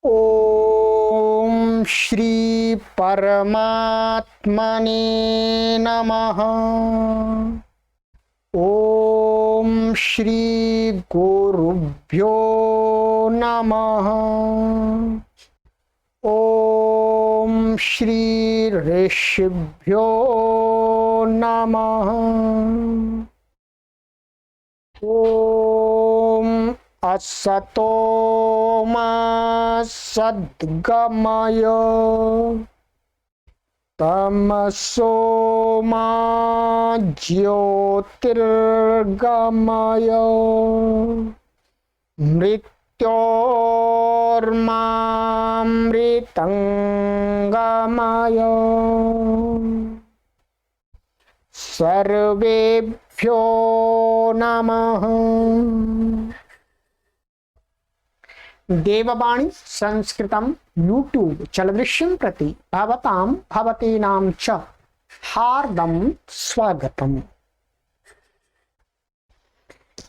ओम श्री परमात्मने नमः। ओम श्री गुरुभ्यो नमः। ओम श्री ऋषिभ्यो नमः। ओम असतो मा सद्गमय तमसो मा ज्योतिर्गमय मृत्योर्मामृतंगमय सर्वेभ्यो नमः। देववाणी संस्कृतम यूट्यूब चलदृश्यं प्रति भवतां भवतीनां च हार्दं स्वागतम्।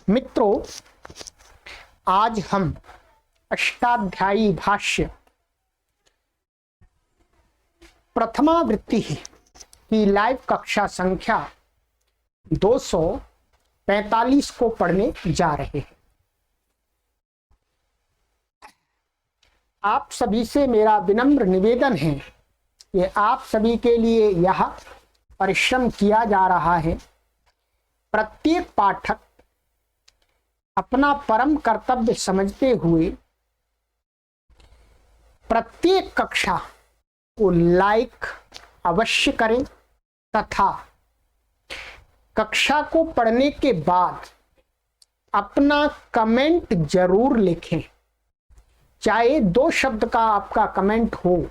मित्रों, आज हम अष्टाध्यायी भाष्य प्रथमावृत्ति की लाइव कक्षा संख्या 245 को पढ़ने जा रहे हैं। आप सभी से मेरा विनम्र निवेदन है कि आप सभी के लिए यह परिश्रम किया जा रहा है। प्रत्येक पाठक अपना परम कर्तव्य समझते हुए प्रत्येक कक्षा को लाइक अवश्य करें तथा कक्षा को पढ़ने के बाद अपना कमेंट जरूर लिखें। चाहे 2 शब्द का आपका कमेंट हो,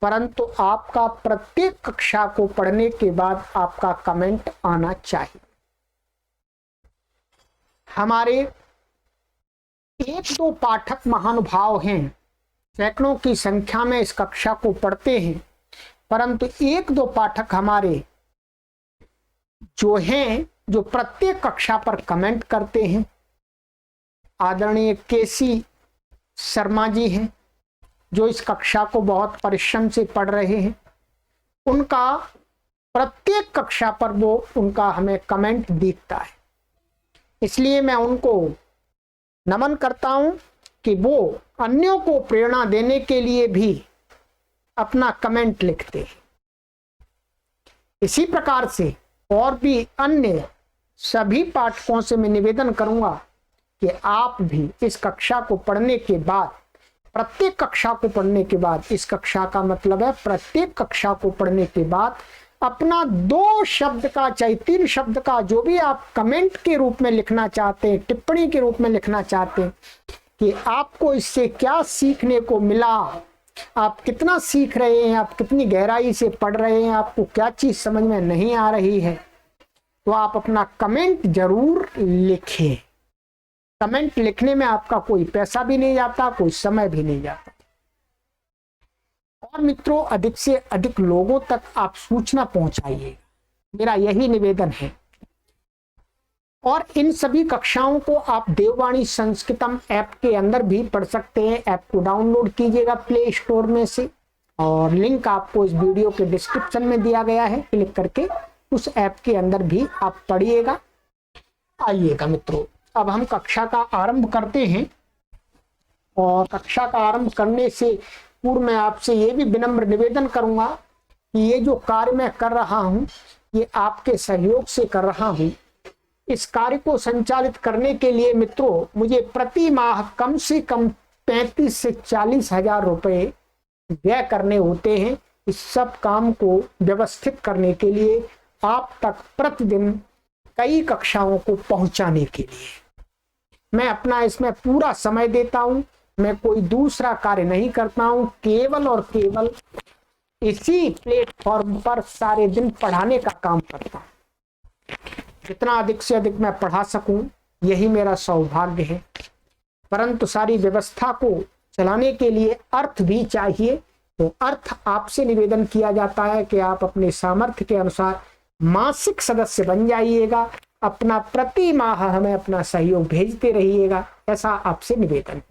परंतु आपका प्रत्येक कक्षा को पढ़ने के बाद आपका कमेंट आना चाहिए। हमारे 1-2 पाठक महानुभाव हैं, सैकड़ों की संख्या में इस कक्षा को पढ़ते हैं, परंतु 1-2 पाठक हमारे जो प्रत्येक कक्षा पर कमेंट करते हैं। आदरणीय केसी शर्मा जी हैं, जो इस कक्षा को बहुत परिश्रम से पढ़ रहे हैं। उनका प्रत्येक कक्षा पर उनका हमें कमेंट दिखता है, इसलिए मैं उनको नमन करता हूं कि वो अन्यों को प्रेरणा देने के लिए भी अपना कमेंट लिखते हैं। इसी प्रकार से और भी अन्य सभी पाठकों से मैं निवेदन करूंगा कि आप भी इस कक्षा को पढ़ने के बाद, प्रत्येक कक्षा को पढ़ने के बाद, इस कक्षा का मतलब है प्रत्येक कक्षा को पढ़ने के बाद अपना 2 शब्द का चाहे 3 शब्द का जो भी आप कमेंट के रूप में लिखना चाहते हैं, टिप्पणी के रूप में लिखना चाहते हैं कि आपको इससे क्या सीखने को मिला, आप कितना सीख रहे हैं, आप कितनी गहराई से पढ़ रहे हैं, आपको क्या चीज समझ में नहीं आ रही है, तो आप अपना कमेंट जरूर लिखें। कमेंट लिखने में आपका कोई पैसा भी नहीं जाता, कोई समय भी नहीं जाता। और मित्रों, अधिक से अधिक लोगों तक आप सूचना पहुंचाइए, मेरा यही निवेदन है। और इन सभी कक्षाओं को आप देववाणी संस्कृतम ऐप के अंदर भी पढ़ सकते हैं। ऐप को डाउनलोड कीजिएगा प्ले स्टोर में से, और लिंक आपको इस वीडियो के डिस्क्रिप्शन में दिया गया है। क्लिक करके उस ऐप के अंदर भी आप पढ़िएगा। आइएगा मित्रों, अब हम कक्षा का आरंभ करते हैं। और कक्षा का आरंभ करने से पूर्व मैं आपसे ये भी विनम्र निवेदन करूंगा कि ये जो कार्य मैं कर रहा हूं, ये आपके सहयोग से कर रहा हूं। इस कार्य को संचालित करने के लिए मित्रों मुझे प्रति माह कम से कम 35 से 40 हजार रुपए व्यय करने होते हैं। इस सब काम को व्यवस्थित करने के लिए, आप तक प्रतिदिन कई कक्षाओं को पहुंचाने के लिए मैं अपना इसमें पूरा समय देता हूं। मैं कोई दूसरा कार्य नहीं करता हूं, केवल और केवल इसी प्लेटफॉर्म पर सारे दिन पढ़ाने का काम करता हूं। जितना अधिक से अधिक मैं पढ़ा सकूं, यही मेरा सौभाग्य है। परंतु सारी व्यवस्था को चलाने के लिए अर्थ भी चाहिए, तो अर्थ आपसे निवेदन किया जाता है कि आप अपने सामर्थ्य के अनुसार मासिक सदस्य बन जाइएगा। अपना प्रति माह हमें अपना सहयोग भेजते रहिएगा, ऐसा आपसे निवेदन है।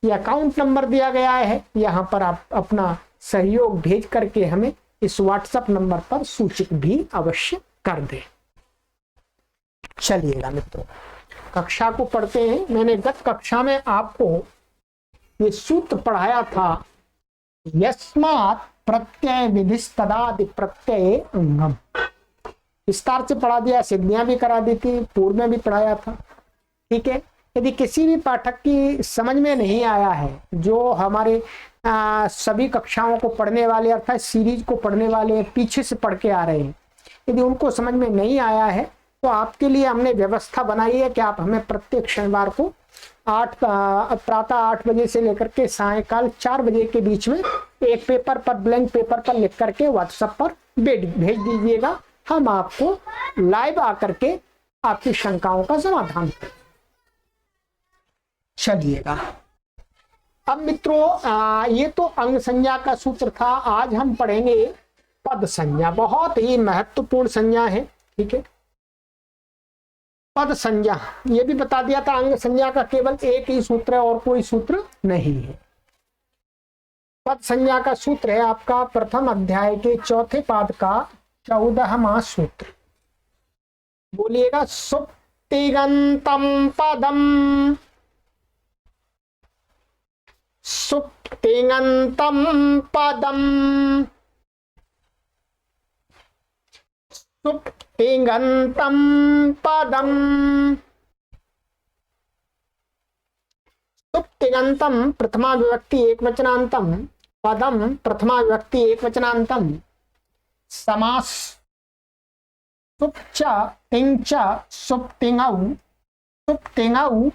ये अकाउंट नंबर दिया गया है, यहाँ पर आप अपना सहयोग भेज करके हमें इस व्हाट्सएप नंबर पर सूचित भी अवश्य कर दें। चलिएगा मित्रों, कक्षा को पढ़ते हैं। मैंने गत कक्षा में आपको ये सूत्र पढ़ाया था, यस्मात् प्रत्यय विधिस्तदादि प्रत्यय अंगम। विस्तार से पढ़ा दिया, सिद्धियां भी करा दी थी, पूर्व में भी पढ़ाया था। ठीक है, यदि किसी भी पाठक की समझ में नहीं आया है, जो हमारे सभी कक्षाओं को पढ़ने वाले अर्थात सीरीज को पढ़ने वाले पीछे से पढ़ के आ रहे हैं, यदि उनको समझ में नहीं आया है तो आपके लिए हमने व्यवस्था बनाई है कि आप हमें प्रत्येक शनिवार को प्रातः 8 बजे से लेकर के सायकाल 4 बजे के बीच में एक पेपर पर, ब्लैंक पेपर पर लिख करके व्हाट्सएप पर भेज दीजिएगा। हम आपको लाइव आकर के आपकी शंकाओं का समाधान करें। चलिएगा, अब मित्रों ये तो अंग संज्ञा का सूत्र था। आज हम पढ़ेंगे पद संज्ञा, बहुत ही महत्वपूर्ण संज्ञा है। ठीक है, पद संज्ञा ये भी बता दिया था, अंग संज्ञा का केवल एक ही सूत्र है और कोई सूत्र नहीं है। पद संज्ञा का सूत्र है आपका प्रथम अध्याय के चौथे पाद का 14वां सूत्र। बोलिएगा, सुप्तिगंतम पदम, सुप्तिगंतम पदम, सुप्तिगंतम पदम, सुप्तिगंतम प्रथमा विभक्ति एकवचनांतम, पदम प्रथमा विभक्ति एकवचनांतम, समास सुप्च तिंच सुप्तिंगौ, सुप्तिंगौ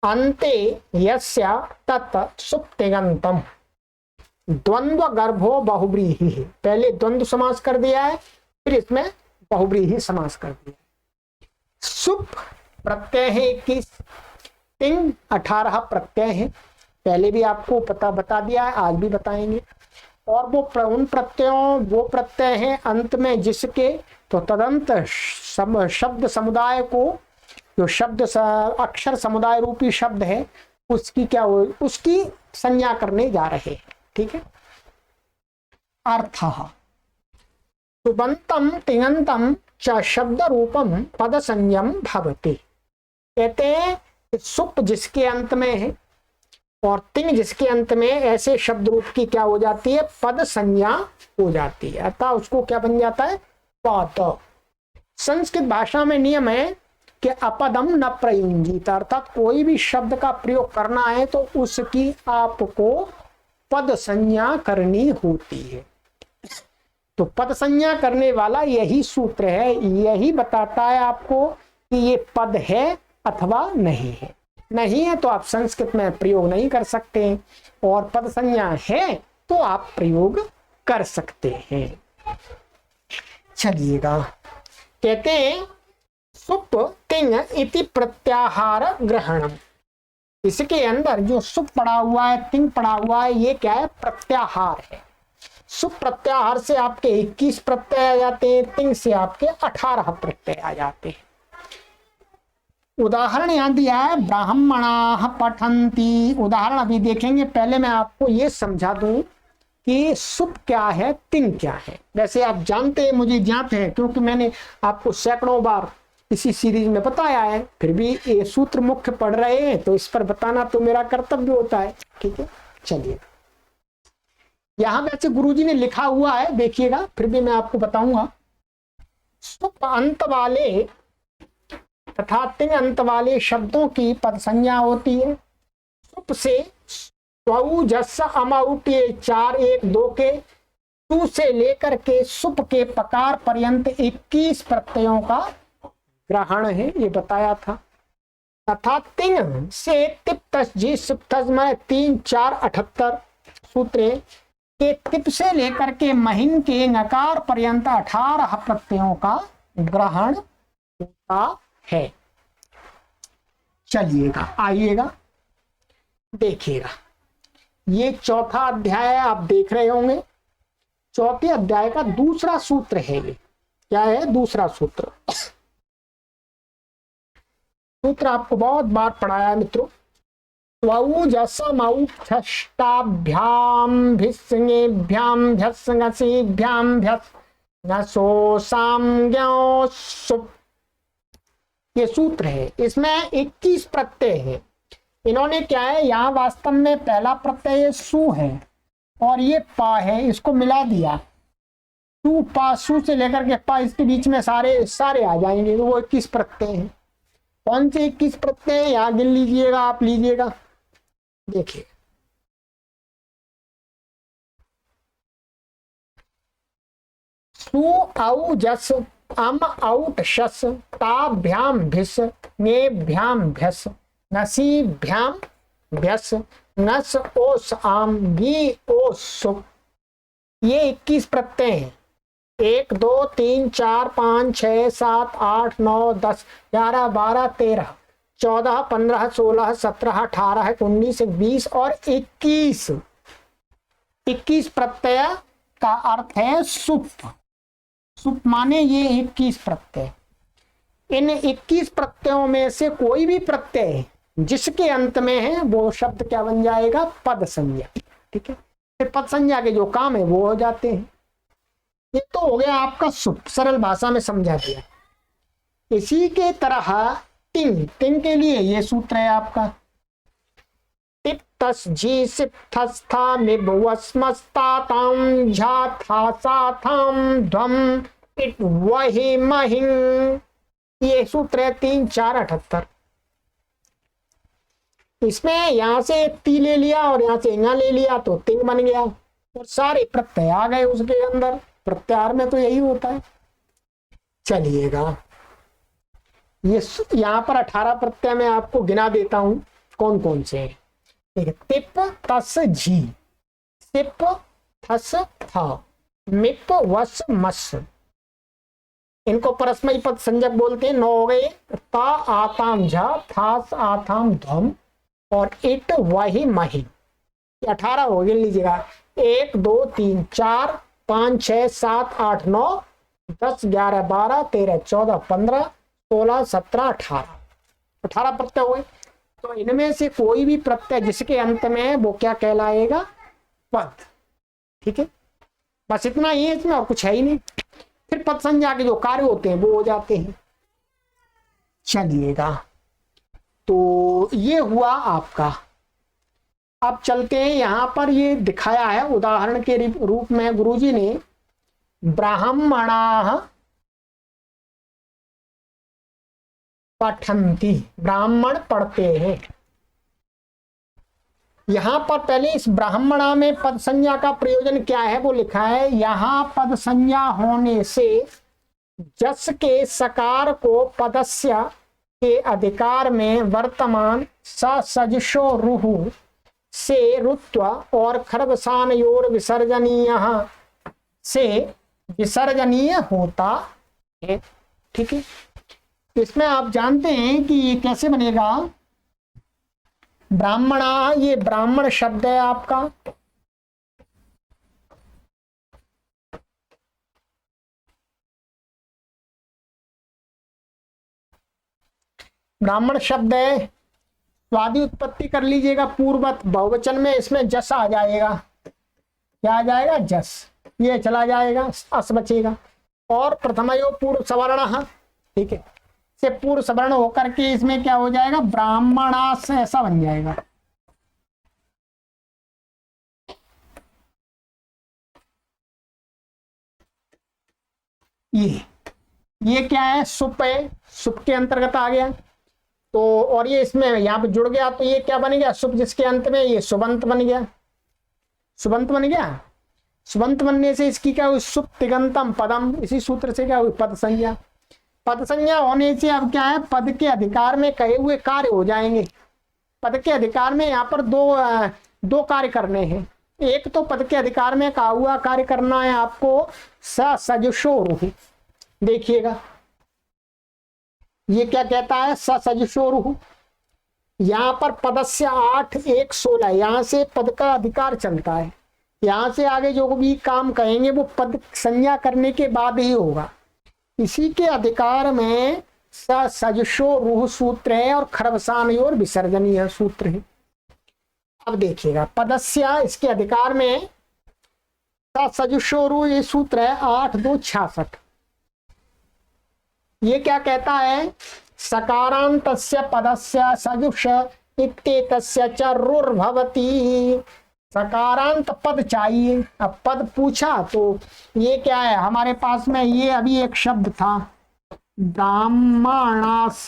अन्ते यस्य तत् सुप्तिगंतम। द्वंद्व गर्भो बहुव्रीहि है, पहले द्वंद्व समास कर दिया है, फिर इसमें बहुव्रीहि समास कर दिया। सुप प्रत्यय है 21, तिंग 18 प्रत्यय है, पहले भी आपको बता दिया है, आज भी बताएंगे। और वो उन प्रत्ययों वो प्रत्यय है अंत में जिसके, तो तदंत शब्द समुदाय को, जो शब्द अक्षर समुदाय रूपी शब्द है उसकी क्या हो, उसकी संज्ञा करने जा रहे हैं। ठीक है, अर्थः सुबंतम तिङंतम च शब्द रूपम पद संज्ञम भवति। कहते हैं सुप जिसके अंत में है और तिंग जिसके अंत में, ऐसे शब्द रूप की क्या हो जाती है, पद संज्ञा हो जाती है, अतः उसको क्या बन जाता है, पद। संस्कृत भाषा में नियम है कि अपदम न प्रयुंजीत, अर्थात कोई भी शब्द का प्रयोग करना है तो उसकी आपको पद संज्ञा करनी होती है। तो पद संज्ञा करने वाला यही सूत्र है, यही बताता है आपको कि ये पद है अथवा नहीं है। नहीं है तो आप संस्कृत में प्रयोग नहीं कर सकते, और पद संज्ञा है तो आप प्रयोग कर सकते हैं। चलिएगा, कहते हैं सुप तिंग इति प्रत्याहार ग्रहणम। इसके अंदर जो सुप पड़ा हुआ है, तिंग पड़ा हुआ है, ये क्या है, प्रत्याहार है। सुप प्रत्याहार से आपके 21 प्रत्यय आ जाते हैं, तिंग से आपके 18 प्रत्यय आ जाते हैं। उदाहरण यहां दिया है, ब्राह्मणाः पठन्ति। उदाहरण अभी देखेंगे, पहले मैं आपको ये समझा दूं कि सुप क्या है, तिंग क्या है। वैसे आप जानते हैं, मुझे ज्ञात है, क्योंकि मैंने आपको सैकड़ों बार इसी सीरीज में बताया है, फिर भी ये सूत्र मुख्य पढ़ रहे हैं तो इस पर बताना तो मेरा कर्तव्य होता है। ठीक है, चलिए, यहां वैसे गुरुजी ने लिखा हुआ है, देखिएगा, फिर भी मैं आपको बताऊंगा। सुप अंत वाले तथा तिंग अंत वाले शब्दों की पद संज्ञा होती है। सुप से स्वऊ जस अमाउट, ये 4 1 2 के तू से लेकर के सुप के पकार पर्यंत 21 प्रत्ययों का ग्रहण है, ये बताया था। तथा तिंग से तिप्तस जी सुप्तस में 3 4 78 सूत्र के तिप से लेकर के महिन के नकार पर्यंत 18 प्रत्ययों का ग्रहण होता है। चलिएगा, आइएगा, देखिएगा, ये चौथा अध्याय आप देख रहे होंगे। चौथे अध्याय का दूसरा सूत्र है, ये क्या है, दूसरा सूत्र। सूत्र आपको बहुत बार पढ़ाया है मित्रों, स्वौजसमौष्टाभ्याम भिस्ङेभ्याम भ्यस्ङसीभ्याम भ्यस् नसो साम्यो सुप। ये सूत्र है, इसमें 21 प्रत्यय है। इन्होंने क्या है, यहाँ वास्तव में पहला प्रत्यय सु है और ये पा है, इसको मिला दिया। सु पा, सु से लेकर के पा, इसके बीच में सारे सारे आ जाएंगे, तो वो 21 प्रत्यय है। कौन से 21 प्रत्यय है, यहाँ गिन लीजिएगा, आप लीजिएगा, देखिए। सु औ जस अम औट शस ताभ्याम भिस ङेभ्याम भ्यस नसीभ्याम भ्यस नस ओस आम गी ओस सुप। ये 21 प्रत्यय हैं। 1 2 3 4 5 6 7 8 9 10 11 12 13 14 15 16 17 18 19 20 और 21। 21 प्रत्यय का अर्थ है सुप। सुप माने ये 21 प्रत्यय। इन 21 प्रत्ययों में से कोई भी प्रत्यय जिसके अंत में है वो शब्द क्या बन जाएगा, पद संज्ञा। ठीक है, फिर पद संज्ञा के जो काम है वो हो जाते हैं। ये तो हो गया आपका सुप, सरल भाषा में समझा दिया। इसी के तरह तिंग, तिंग के लिए ये सूत्र है आपका, टिप तस जी सिप थस था मिब वस्मस्ता ताम झा था सा थाम ध्वम इट वही महिं। ये सूत्र है 3 4 78। इसमें यहां से ती ले लिया और यहां से इंगा ले लिया तो तिंग बन गया और सारे प्रत्यय आ गए उसके अंदर। प्रत्याहार में तो यही होता है। चलिएगा, ये यहां पर 18 प्रत्यय में आपको गिना देता हूं कौन कौन से हैं। ठीक है, तिप तस झी, सिप थस था, मिप वस मस, इनको परस्मयी पद संज्ञक बोलते हैं। 9 हो गए। ता आताम झा, थास आथाम ध्वम और इट वही मही, 18 हो गए। लीजिएगा 1 2 3 4 5 6 7 8 9 10 11 12 13 14 15 16 17 18 प्रत्यय हुए। तो इनमें से कोई भी प्रत्यय जिसके अंत में है वो क्या कहलाएगा, पद। ठीक है, बस इतना ही है, इसमें और कुछ है ही नहीं। फिर पद संज्ञा के जो कार्य होते हैं वो हो जाते हैं। चलिएगा, तो ये हुआ आपका। अब चलते हैं, यहां पर ये दिखाया है उदाहरण के रूप में गुरुजी ने, ब्राह्मणाः पठन्ति, ब्राह्मण पढ़ते हैं। यहां पर पहले इस ब्राह्मणा में पद संज्ञा का प्रयोजन क्या है वो लिखा है। यहां पद संज्ञा होने से जस के सकार को पदस्य के अधिकार में वर्तमान सजशो रुहु से रुत्वा और खरबसानयोर विसर्जनीय से विसर्जनीय होता है। ठीक है, इसमें आप जानते हैं कि ये कैसे बनेगा। ब्राह्मणा, ये ब्राह्मण शब्द है आपका। ब्राह्मण शब्द है, स्वादि उत्पत्ति कर लीजिएगा पूर्ववत बहुवचन में। इसमें जस आ जाएगा, क्या आ जाएगा, जस, ये चला जाएगा, अस बचेगा। और प्रथमयो पूर्व सवर्ण, ठीक है, से पूर्व सवर्ण होकर के इसमें क्या हो जाएगा, ब्राह्मणास, ऐसा बन जाएगा। ये क्या है, सुप है, सुप के अंतर्गत आ गया। तो और ये इसमें यहाँ पे जुड़ गया, तो ये क्या बन गया, सुप जिसके अंत में, ये सुबंत बन गया। सुबंत बन गया। सुबंत बनने से इसकी क्या हुई, सुप तिगंतम पदम, इसी सूत्र से क्या हुई, पद संज्ञा। पद संज्ञा होने से अब क्या है, पद के अधिकार में कहे हुए कार्य हो जाएंगे। पद के अधिकार में यहाँ पर दो कार्य करने हैं। एक तो पद के अधिकार में कहा हुआ कार्य करना है आपको सजशो रुहु। देखिएगा ये क्या कहता है, सजशो रुहु। यहाँ पर पदस्य 8 1 16, यहाँ से पद का अधिकार चलता है। यहाँ से आगे जो भी काम कहेंगे वो पद संज्ञा करने के बाद ही होगा। इसी के अधिकार में सजशो रुहु सूत्र है और खरबसानयोर विसर्जनीय सूत्र है। अब देखिएगा पदस्य इसके अधिकार में सजुषोरु, ये सूत्र है 8-2-66। ये क्या कहता है, सकारांतस्य पदस्य सजुष इत्येतस्य च रुर्भवति। सकारांत पद चाहिए। अब पद पूछा तो ये क्या है हमारे पास में, ये अभी एक शब्द था ब्राह्मणास,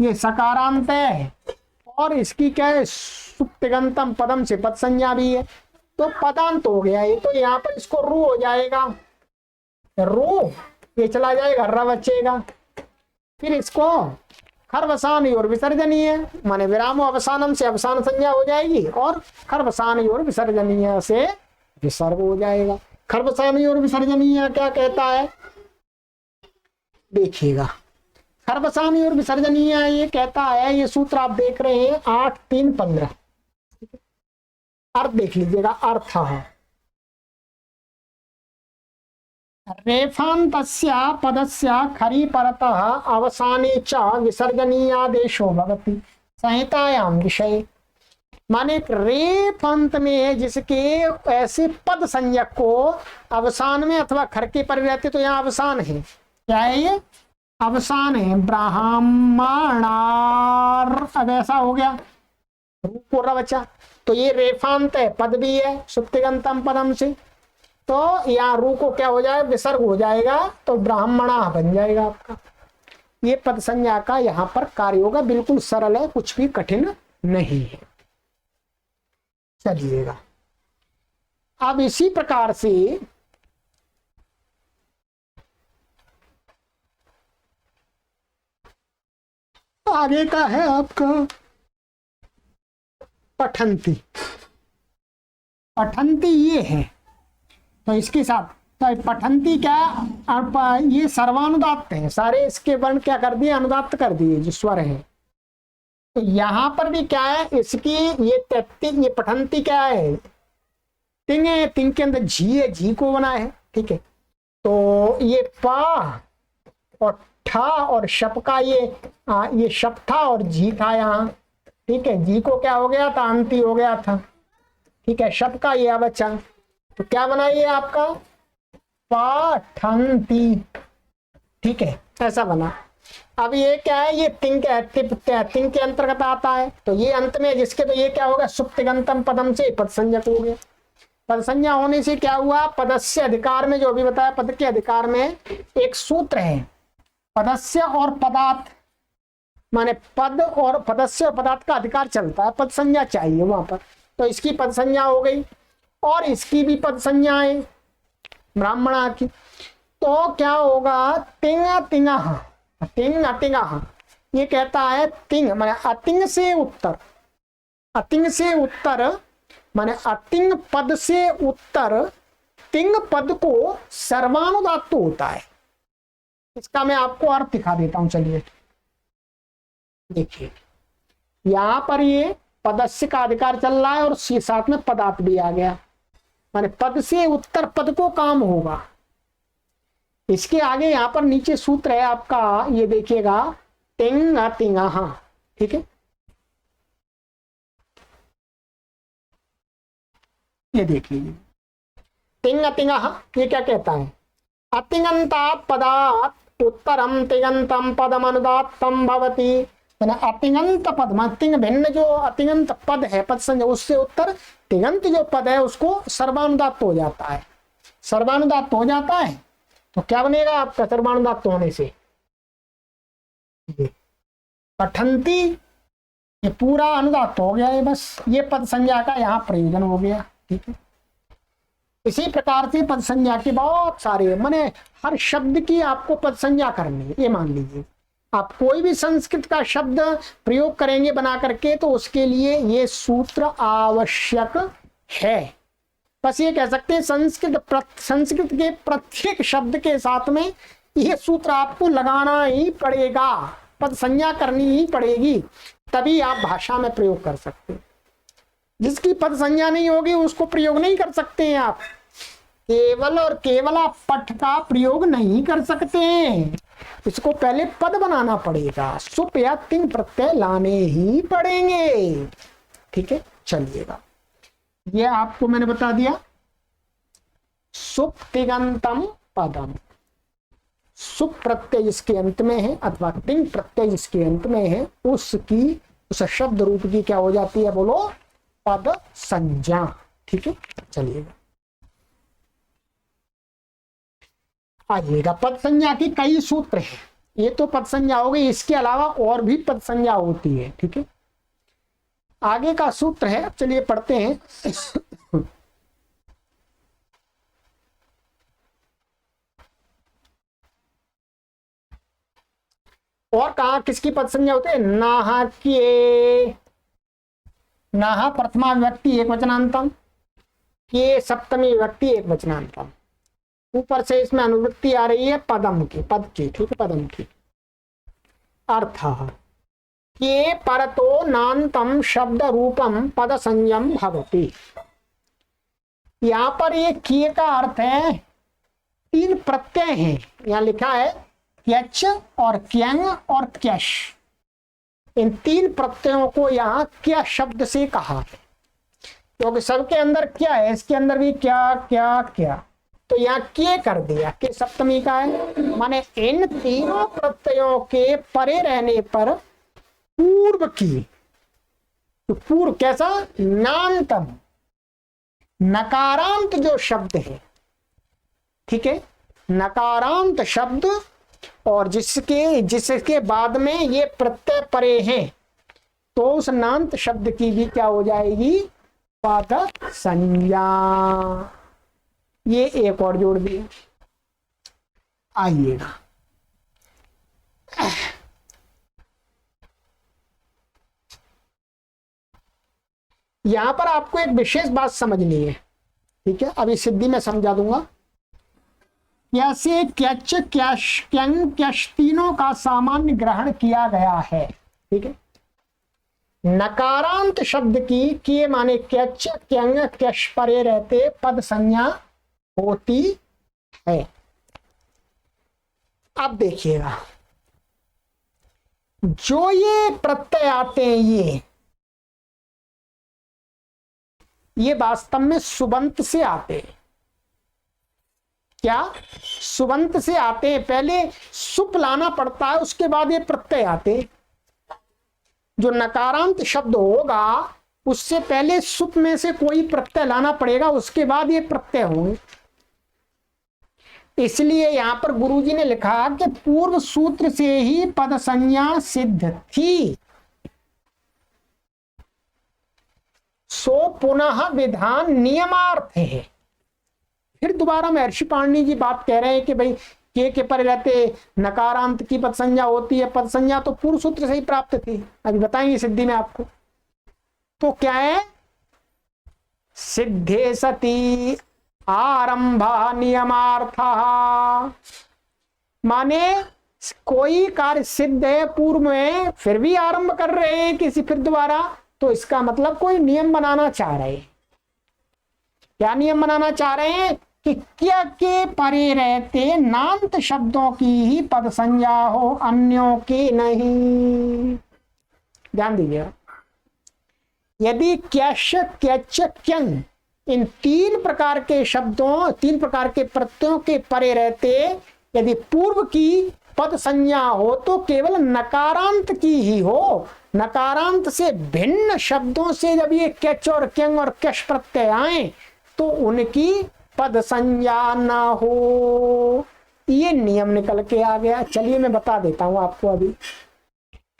ये सकारांत है और इसकी क्या है सुप्तिगंतम पदम से पद संज्ञा भी है, तो पदांत हो गया ये। तो यहाँ पर इसको रू हो जाएगा, रू ये चला जाएगा, र बचेगा। फिर इसको खरवसान और विसर्जनीय माने विराम अवसानम से अवसान संज्ञा हो जाएगी और खरवसान और विसर्जनीय से विसर्ग हो जाएगा। खरवसान और विसर्जनीय क्या कहता है देखिएगा, खरवसान और विसर्जनीय ये कहता है, ये सूत्र आप देख रहे हैं 8-3-15। अर्थ देख लीजिएगा, अर्थ है रेफान्तस्य पदस्य खरी परतः अवसाने च विसर्जनीयादेशो भवति संहितायां विषय। माने रेफ अंत में है जिसके ऐसे पद संज्ञक को अवसान में अथवा खर के पर रहते, तो यहाँ अवसान है। क्या है ये अवसान है, ब्राह्मणार। अब ऐसा हो गया रूप को रवचा, तो ये रेफांत है, पद भी है सुप्तिगंतम पदम से, तो यहाँ रू को क्या हो जाए विसर्ग हो जाएगा, तो ब्राह्मणा बन जाएगा आपका। ये पद संज्ञा का यहाँ पर कार्य होगा, बिल्कुल सरल है, कुछ भी कठिन नहीं है। चलिएगा अब इसी प्रकार से आगे का है आपका पठंती। पठंती ये है, तो इसके साथ तो पठंती क्या, आप ये सर्वानुदात्त है, सारे इसके वर्ण क्या कर दिए अनुदात्त कर दिए जो स्वर है। तो यहाँ पर भी क्या है इसकी ये ये पठंती क्या है तिंग है, तिंग के अंदर झी है, झी को बना है। ठीक है, तो ये पा और ठा और शप का ये शप था और जी था यहाँ। ठीक है, जी को क्या हो गया था अंति हो गया था। ठीक है, शप का ये बचा, तो क्या बना ये आपका पाठंती। ठीक है, ऐसा बना। अब ये क्या है ये तिंग के अंतर्गत आता है, तो ये अंत में जिसके, तो ये क्या होगा सुप्तिगंतम पदम से पद संज्ञक हो गया। पद संज्ञा होने से क्या हुआ, पदस्य अधिकार में जो अभी बताया, पद के अधिकार में एक सूत्र है पदस्य और पदार्थ, माने पद और पदस्य और पदार्थ का अधिकार चलता है, पद संज्ञा चाहिए वहां पर, तो इसकी पद संज्ञा हो गई और इसकी भी पद संज्ञा है ब्राह्मणा की। तो क्या होगा तिंग तिंगा, तिंग अतिंगा, ये कहता है तिंग माने अतिंग से उत्तर, अतिंग से उत्तर माने अतिंग पद से उत्तर तिंग पद को सर्वानुदात्त होता है। इसका मैं आपको अर्थ दिखा देता हूं, चलिए देखिए यहां पर ये पदस्य का अधिकार चल रहा है और साथ में पदार्थ भी आ गया, माने पद से उत्तर पद को काम होगा। इसके आगे यहां पर नीचे सूत्र है आपका, ये देखिएगा तिंग तिंगा। हाँ ठीक है, ये देख लीजिए तिंग तिंगा, ये क्या कहता है अतिंगंतात् पदात् उत्तरम तिङंतम पदम अनुदात्तम भवति। अतिंगंत पद में तिंग भिन्न जो अतिंगंत पद है पद संज्ञा, उससे उत्तर तिङंत जो पद है उसको सर्वानुदात्त हो जाता है। सर्वानुदात्त हो जाता है तो क्या बनेगा आपका सर्वानुदात्त होने से पठंती, ये पूरा अनुदात्त हो गया है, बस ये पद संज्ञा का यहाँ प्रयोजन हो गया। ठीक है, इसी प्रकार से पद संज्ञा के बहुत सारे, माने हर शब्द की आपको पद संज्ञा करनी है। ये मान लीजिए आप कोई भी संस्कृत का शब्द प्रयोग करेंगे बना करके, तो उसके लिए ये सूत्र आवश्यक है। बस ये कह सकते हैं संस्कृत के प्रत्येक शब्द के साथ में ये सूत्र आपको लगाना ही पड़ेगा, पद संज्ञा करनी ही पड़ेगी, तभी आप भाषा में प्रयोग कर सकते हैं। जिसकी पद संज्ञा नहीं होगी उसको प्रयोग नहीं कर सकते हैं आप, केवल और केवल आप पठ का प्रयोग नहीं कर सकते हैं, इसको पहले पद बनाना पड़ेगा, सुप या तिंग प्रत्यय लाने ही पड़ेंगे। ठीक है। चलिएगा, ये आपको मैंने बता दिया। सुप तिङंतम पदम, सुप प्रत्यय जिसके अंत में है अथवा तिंग प्रत्यय जिसके अंत में है, उसकी उस शब्द रूप की क्या हो जाती है, बोलो, पद संज्ञा। ठीक है, चलिएगा आइएगा। पद संज्ञा की कई सूत्र हैं, ये तो पद संज्ञा हो गई, इसके अलावा और भी पद संज्ञा होती है। ठीक है, आगे का सूत्र है, चलिए पढ़ते हैं। और कहा किसकी पद संज्ञा होती है, नाहा के, नाहा प्रथमा विभक्ति एक वचनांतम, के सप्तमी विभक्ति एक वचनांतम, ऊपर से इसमें अनुवृत्ति आ रही है पदम की, पद की। ठीक है, पदम की अर्थ के परतो नान्तम शब्द रूपम पद संज्ञम भवति। यहां पर ये किए का अर्थ है, तीन प्रत्यय हैं, यहां लिखा है क्यच और क्यंग और क्यश, इन तीन प्रत्ययों को यहाँ क्या शब्द से कहा है, क्योंकि सबके अंदर क्या है, इसके अंदर भी क्या क्या क्या, तो यहाँ के कर दिया, के सप्तमी का है, माने इन तीनों प्रत्ययों के परे रहने पर पूर्व की, तो पूर्व कैसा, नान्तम, नकारांत जो शब्द है। ठीक है, नकारांत शब्द और जिसके बाद में ये प्रत्यय परे हैं, तो उस नांत शब्द की भी क्या हो जाएगी, पद संज्ञा। ये एक और जोड़ दिया। आइएगा, यहां पर आपको एक विशेष बात समझनी है। ठीक है, अभी सिद्धि में समझा दूंगा। कैसे क्यच क्यश क्यंग क्यश तीनों का सामान्य ग्रहण किया गया है। ठीक है, नकारांत शब्द की के माने क्यच क्यंग क्यश परे रहते पद संज्ञा होती है। अब देखिएगा, जो ये प्रत्यय आते हैं, ये वास्तव में सुबंत से आते हैं। क्या, सुबंत से आते हैं, पहले सुप लाना पड़ता है, उसके बाद ये प्रत्यय आते हैं। जो नकारांत शब्द होगा उससे पहले सुप में से कोई प्रत्यय लाना पड़ेगा, उसके बाद ये प्रत्यय होंगे। इसलिए यहां पर गुरुजी ने लिखा कि पूर्व सूत्र से ही पद संज्ञा सिद्ध थी, सो पुनः विधान नियमार्थ है। फिर दोबारा महर्षि पाणिनि जी बात कह रहे हैं कि भाई के परे रहते नकारांत की पद संज्ञा होती है। पद संज्ञा तो पूर्व सूत्र से ही प्राप्त थी, अभी बताएंगे सिद्धि में आपको। तो क्या है, सिद्धे सती आरंभ नियमार्थ, माने कोई कार्य सिद्ध है पूर्व में, फिर भी आरंभ कर रहे हैं किसी फिर दोबारा, तो इसका मतलब कोई नियम बनाना चाह रहे हैं। क्या नियम बनाना चाह रहे हैं कि क्या के परे रहते नांत शब्दों की ही पद संज्ञा हो, अन्यों की नहीं। ध्यान दीजिएगा, यदि क्यश क्यच क्यंग इन तीन प्रकार के शब्दों, तीन प्रकार के प्रत्ययों के परे रहते यदि पूर्व की पद संज्ञा हो, तो केवल नकारांत की ही हो। नकारांत से भिन्न शब्दों से जब ये क्यच और क्यंग और क्यश प्रत्यय आए तो उनकी पद संज्ञा ना हो। ये नियम निकल के आ गया। चलिए मैं बता देता हूं आपको, अभी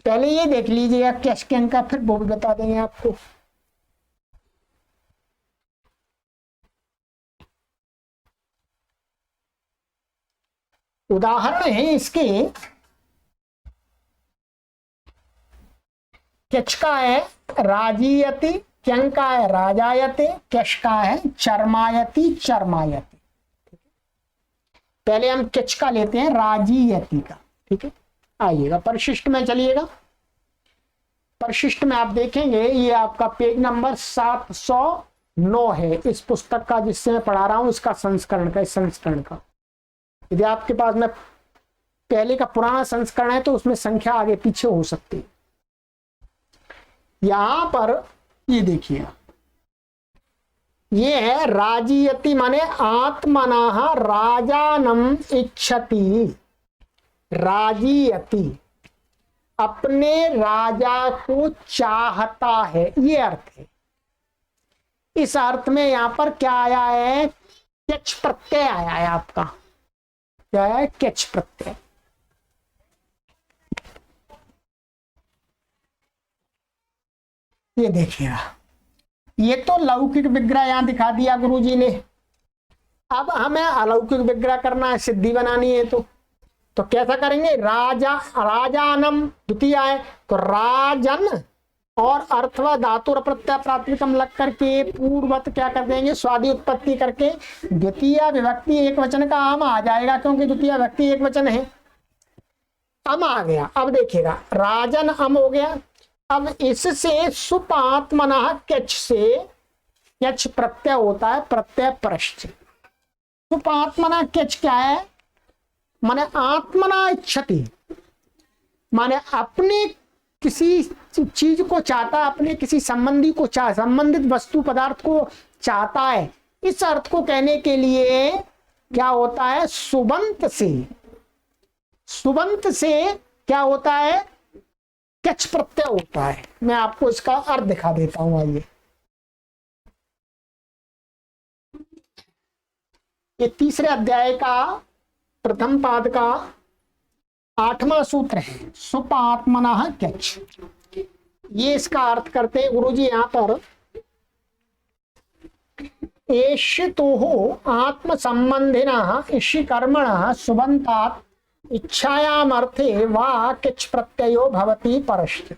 पहले ये देख लीजिएगा क्यश क्यंग का, फिर वो भी बता देंगे आपको। उदाहरण है इसके, क्यच का है राजीयति, क्यंग का है राजायते, क्यश का है चरमायति चरमायति। पहले हम क्यच का लेते हैं राजीयति का। ठीक है, आइएगा परिशिष्ट में चलिएगा। परिशिष्ट में आप देखेंगे ये आपका पेज नंबर 709 है इस पुस्तक का, जिससे मैं पढ़ा रहा हूं, इसका संस्करण का, इस संस्करण का। यदि आपके पास में पहले का पुराना संस्करण है तो उसमें संख्या आगे पीछे हो सकती है। यहां पर ये देखिए, ये है राजीयति माने आत्मनः राजानम इच्छति। राजीयति अपने राजा को चाहता है, ये अर्थ है। इस अर्थ में यहां पर क्या आया है, केच प्रत्यय आया है आपका। क्या है, केच प्रत्यय। ये देखिएगा, ये तो लौकिक विग्रह यहां दिखा दिया गुरुजी ने। अब हमें अलौकिक विग्रह करना है, सिद्धि बनानी है। तो कैसा करेंगे, राजा राजानम द्वितीय है तो राजन और अर्थवा धातु और प्रत्यय प्राथमिकम लग करके पूर्वत क्या कर देंगे, स्वादि उत्पत्ति करके द्वितीय विभक्ति एक वचन का आम आ जाएगा, क्योंकि द्वितीय विभक्ति एक वचन है। अम आ गया। अब देखिएगा, राजन अम हो गया। अब इससे सुपात्मनः केच से, केच प्रत्यय होता है, प्रत्यय परश्च। सुपात्मनः केच क्या है, माने आत्मना इच्छति, माने अपने किसी चीज को चाहता है, अपने किसी संबंधी को संबंधित वस्तु पदार्थ को चाहता है। इस अर्थ को कहने के लिए क्या होता है, सुबंत से, सुबंत से क्या होता है, केच प्रत्यय होता है। मैं आपको इसका अर्थ दिखा देता हूं, आइए। ये तीसरे अध्याय का प्रथम पाद का 8वां सूत्र है, सुपात्मनः केच। ये इसका अर्थ करते हैं गुरुजी यहां पर, एष्यतोः आत्म संबंधिनः इषि कर्मणः सुबन्तात् इच्छायाम अर्थे वा केच प्रत्ययो भवति परश्च।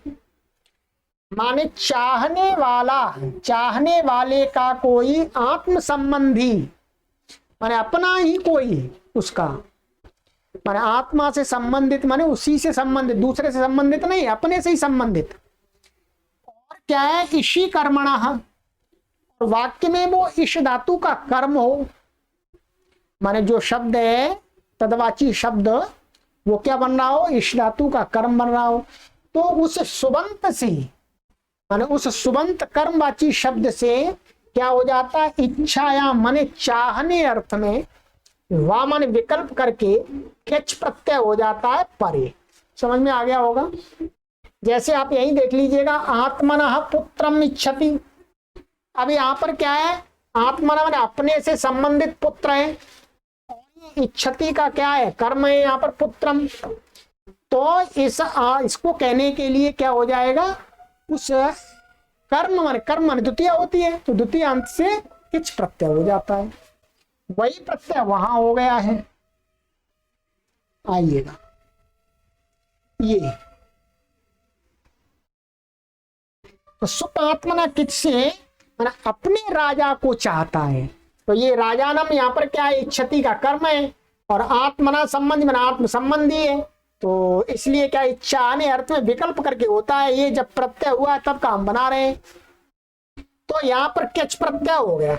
माने चाहने वाला, चाहने वाले का कोई आत्म संबंधी, माने अपना ही कोई उसका, माने आत्मा से संबंधित, माने उसी से संबंधित, दूसरे से संबंधित नहीं, अपने से ही संबंधित। और क्या है, इषि कर्मणः, और वाक्य में वो इष धातु का कर्म हो, माने जो शब्द है तदवाची शब्द वो क्या बन रहा हो, इष धातु का कर्म बन रहा हो। तो उस सुबंत से, माने उस सुबंत कर्मवाची शब्द से क्या हो जाता है, इच्छाया माने चाहने अर्थ में, वा माने विकल्प करके केच प्रत्यय हो जाता है परे। समझ में आ गया होगा। जैसे आप यही देख लीजिएगा, आत्मनः पुत्रम इच्छति। अब यहाँ पर क्या है, आत्मनः माने अपने से संबंधित पुत्र है, और इच्छति का क्या है, कर्म है यहाँ पर पुत्रम। तो इसको कहने के लिए क्या हो जाएगा, उस कर्म माने द्वितीय होती है, तो द्वितीय अंत से किच प्रत्यय हो जाता है, वही प्रत्यय वहां हो गया है। आइएगा, ये तो सुपात्मना किच से माने अपने राजा को चाहता है। तो ये राजानम यहाँ पर क्या है, इच्छति का कर्म है, और आत्मना संबंधी माने आत्म संबंधी है। तो इसलिए क्या, इच्छा आने अर्थ में विकल्प करके होता है। ये जब प्रत्यय हुआ है तब का हम बना रहे हैं, तो यहाँ पर किच प्रत्यय हो गया।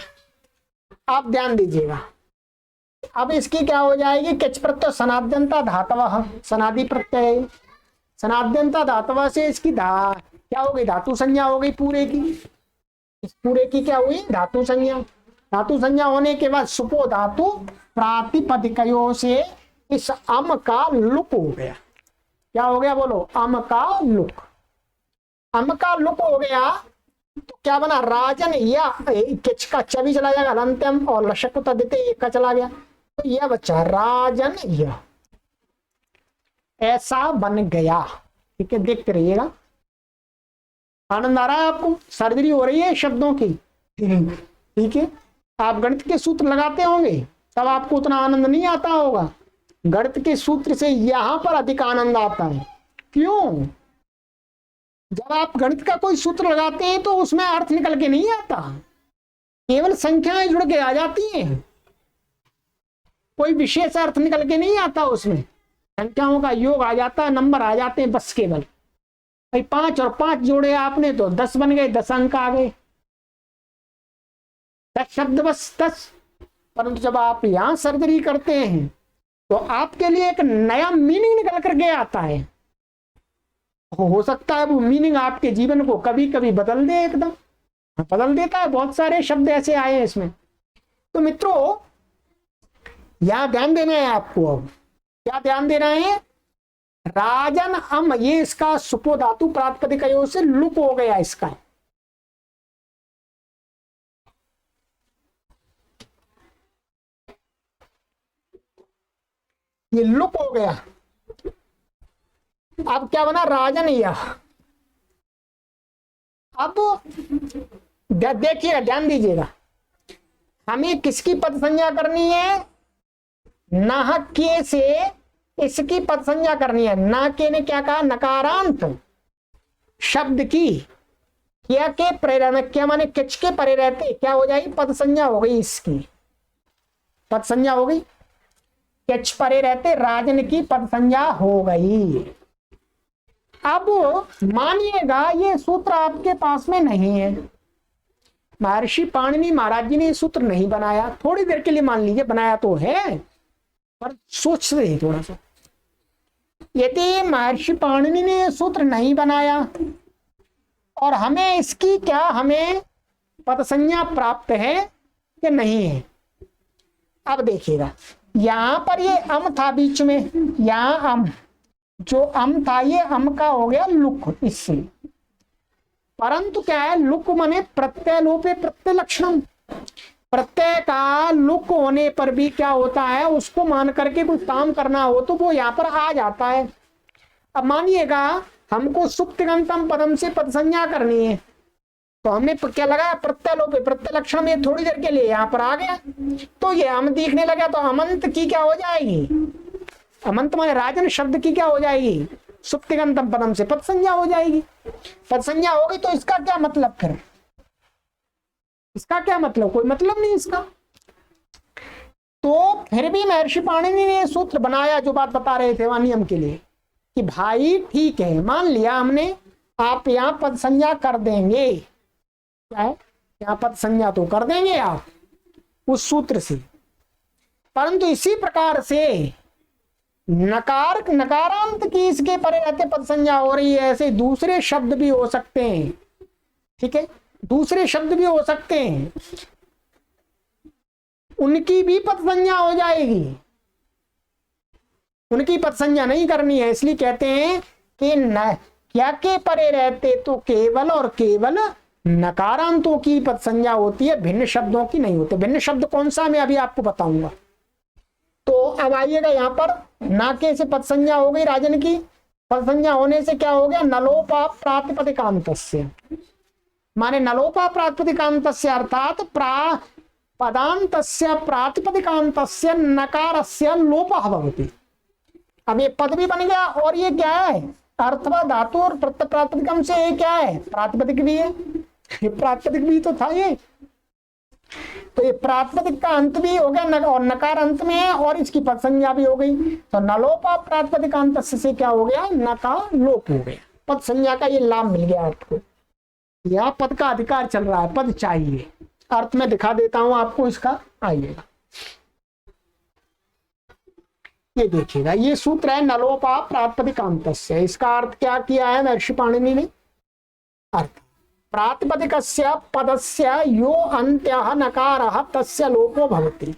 आप ध्यान दीजिएगा, अब इसकी क्या हो जाएगी, किच प्रत्यय सनाद्यंता धातव, सनादि प्रत्यय, सनाद्यंता धातव से इसकी क्या हो गई, धातु संज्ञा हो गई पूरे की। इस पूरे की क्या हुई, धातु संज्ञा। धातु संज्ञा होने के बाद सुपो धातु प्रातिपदिकयो से इस अम का लुक हो गया। क्या हो गया बोलो, अम का लुक। अम का लुक हो गया तो क्या बना, राजन, या किच का च भी चला जाएगा अनंतम, और लशक देते एक का चला गया, तो यह बच्चा राजन यह ऐसा बन गया। ठीक है, देखते रहिएगा। आनंद आ रहा है आपको, सर्जरी हो रही है शब्दों की। ठीक है, आप गणित के सूत्र लगाते होंगे तब आपको उतना आनंद नहीं आता होगा, गणित के सूत्र से यहां पर अधिक आनंद आता है। क्यों, जब आप गणित का कोई सूत्र लगाते हैं तो उसमें अर्थ निकल के नहीं आता, केवल संख्याएं जुड़ के आ जाती हैं, कोई विशेष अर्थ निकल के नहीं आता। उसमें संख्याओं का योग आ जाता है, नंबर आ जाते हैं बस केवल। भाई 5 और 5 जोड़े आपने तो 10 बन गए, 10 अंक आ गए, 10 शब्द बस 10। परंतु जब आप यहां सर्जरी करते हैं तो आपके लिए एक नया मीनिंग निकल करके आता है। हो सकता है वो मीनिंग आपके जीवन को कभी कभी बदल दे एकदम। बदल देता है। बहुत सारे शब्द ऐसे आए हैं इसमें। तो मित्रों यहां ध्यान देना है आपको। अब क्या ध्यान देना है? राजन अम, ये इसका सुपो धातु प्रातिपदिक से लुक हो गया इसका। ये लुक हो गया। अब क्या बना? राजन यह। अब देखिएगा, ध्यान दीजिएगा, हमें किसकी पद संज्ञा करनी है? नाह के से इसकी पद संज्ञा करनी है। ना के ने क्या कहा? नकारांत शब्द की क्या के प्रेरणा, क्या माने किच के परे रहते क्या हो जाएगी? पद संज्ञा हो गई, इसकी पद संज्ञा हो गई। किच परे रहते राजन की पद संज्ञा हो गई। अब मानिएगा ये सूत्र आपके पास में नहीं है, महर्षि पाणिनि महाराज जी ने ये सूत्र नहीं बनाया। थोड़ी देर के लिए मान लीजिए बनाया तो है, पर सोच रहे थोड़ा सा। यदि महर्षि पाणिनि ने ये सूत्र नहीं बनाया और हमें इसकी क्या, हमें पद संज्ञा प्राप्त है कि नहीं है? अब देखिएगा, यहां पर ये अम था बीच में, यहां अम, जो अम था ये अम का हो गया लुक इससे। परंतु क्या है? लुक माने प्रत्यय लोपे प्रत्यय लक्षणम। प्रत्यय का लुक होने पर भी क्या होता है? उसको मान करके कुछ काम करना हो तो वो यहाँ पर आ जाता है। अब मानिएगा हमको सुप्तिगंतम पदम से पद संज्ञा करनी है, तो हमने क्या लगाया? प्रत्यय लोपे प्रत्यय लक्षण में थोड़ी देर के लिए यहाँ पर आ गया, तो ये हम दिखने लगा, तो अमंत की क्या हो जाएगी? अमंत माने राजन शब्द की क्या हो जाएगी? सुप्तिगंतम पदम से पद संज्ञा हो जाएगी। पद संज्ञा हो गई तो इसका क्या मतलब? फिर इसका क्या मतलब? कोई मतलब नहीं इसका। तो फिर भी महर्षि पाणिनि ने सूत्र बनाया, जो बात बता रहे थे वहां नियम के लिए, कि भाई ठीक है, मान लिया हमने, आप यहाँ पद संज्ञा कर देंगे, क्या है? यहाँ पद संज्ञा तो कर देंगे आप उस सूत्र से, परंतु इसी प्रकार से नकारांत की इसके परे रहते पद संज्ञा हो रही है, ऐसे दूसरे शब्द भी हो सकते हैं। ठीक है, दूसरे शब्द भी हो सकते हैं, उनकी भी पद संज्ञा हो जाएगी। उनकी पद संज्ञा नहीं करनी है, इसलिए कहते हैं कि न क्या के परे रहते तो केवल और केवल नकारांतों की पद संज्ञा होती है, भिन्न शब्दों की नहीं होती। भिन्न शब्द कौन सा मैं अभी आपको बताऊंगा। तो अब आइएगा यहाँ पर, नाके से पद संज्ञा हो गई राजन की। पद संज्ञा होने से क्या हो गया? नलोपा प्रातिपदिकांतस्य, माने नलोपा प्रातिपदिकांतस्य अर्थात पदांतस्य प्रातिपदिकांतस्य नकारस्य लोपः भवति। अब ये पद भी बन गया, और ये क्या है? अर्थवा धातु और प्रातिपदिकम से ये क्या है? प्रातिपदिक भी है। ये प्रातिपदिक भी तो था ये, तो ये प्रातिपदिक का अंत भी हो गया और नकार अंत में है, और इसकी पद संज्ञा भी हो गई। तो नलोपा प्रातिपदिकांत से क्या हो गया? नकार लोप हो गया। पद संज्ञा का ये लाभ मिल गया आपको। यहाँ पद का अधिकार चल रहा है, पद चाहिए। अर्थ में दिखा देता हूं आपको इसका, आइएगा ये देखिएगा, ये सूत्र है नलोपा प्रातिपदिकांतस्य। इसका अर्थ क्या किया है महर्षि पाणिनि ने? अर्थ प्रातिपदिकस्य पदस्य यो अन्त्यः नकारः तस्य लोपो भवति।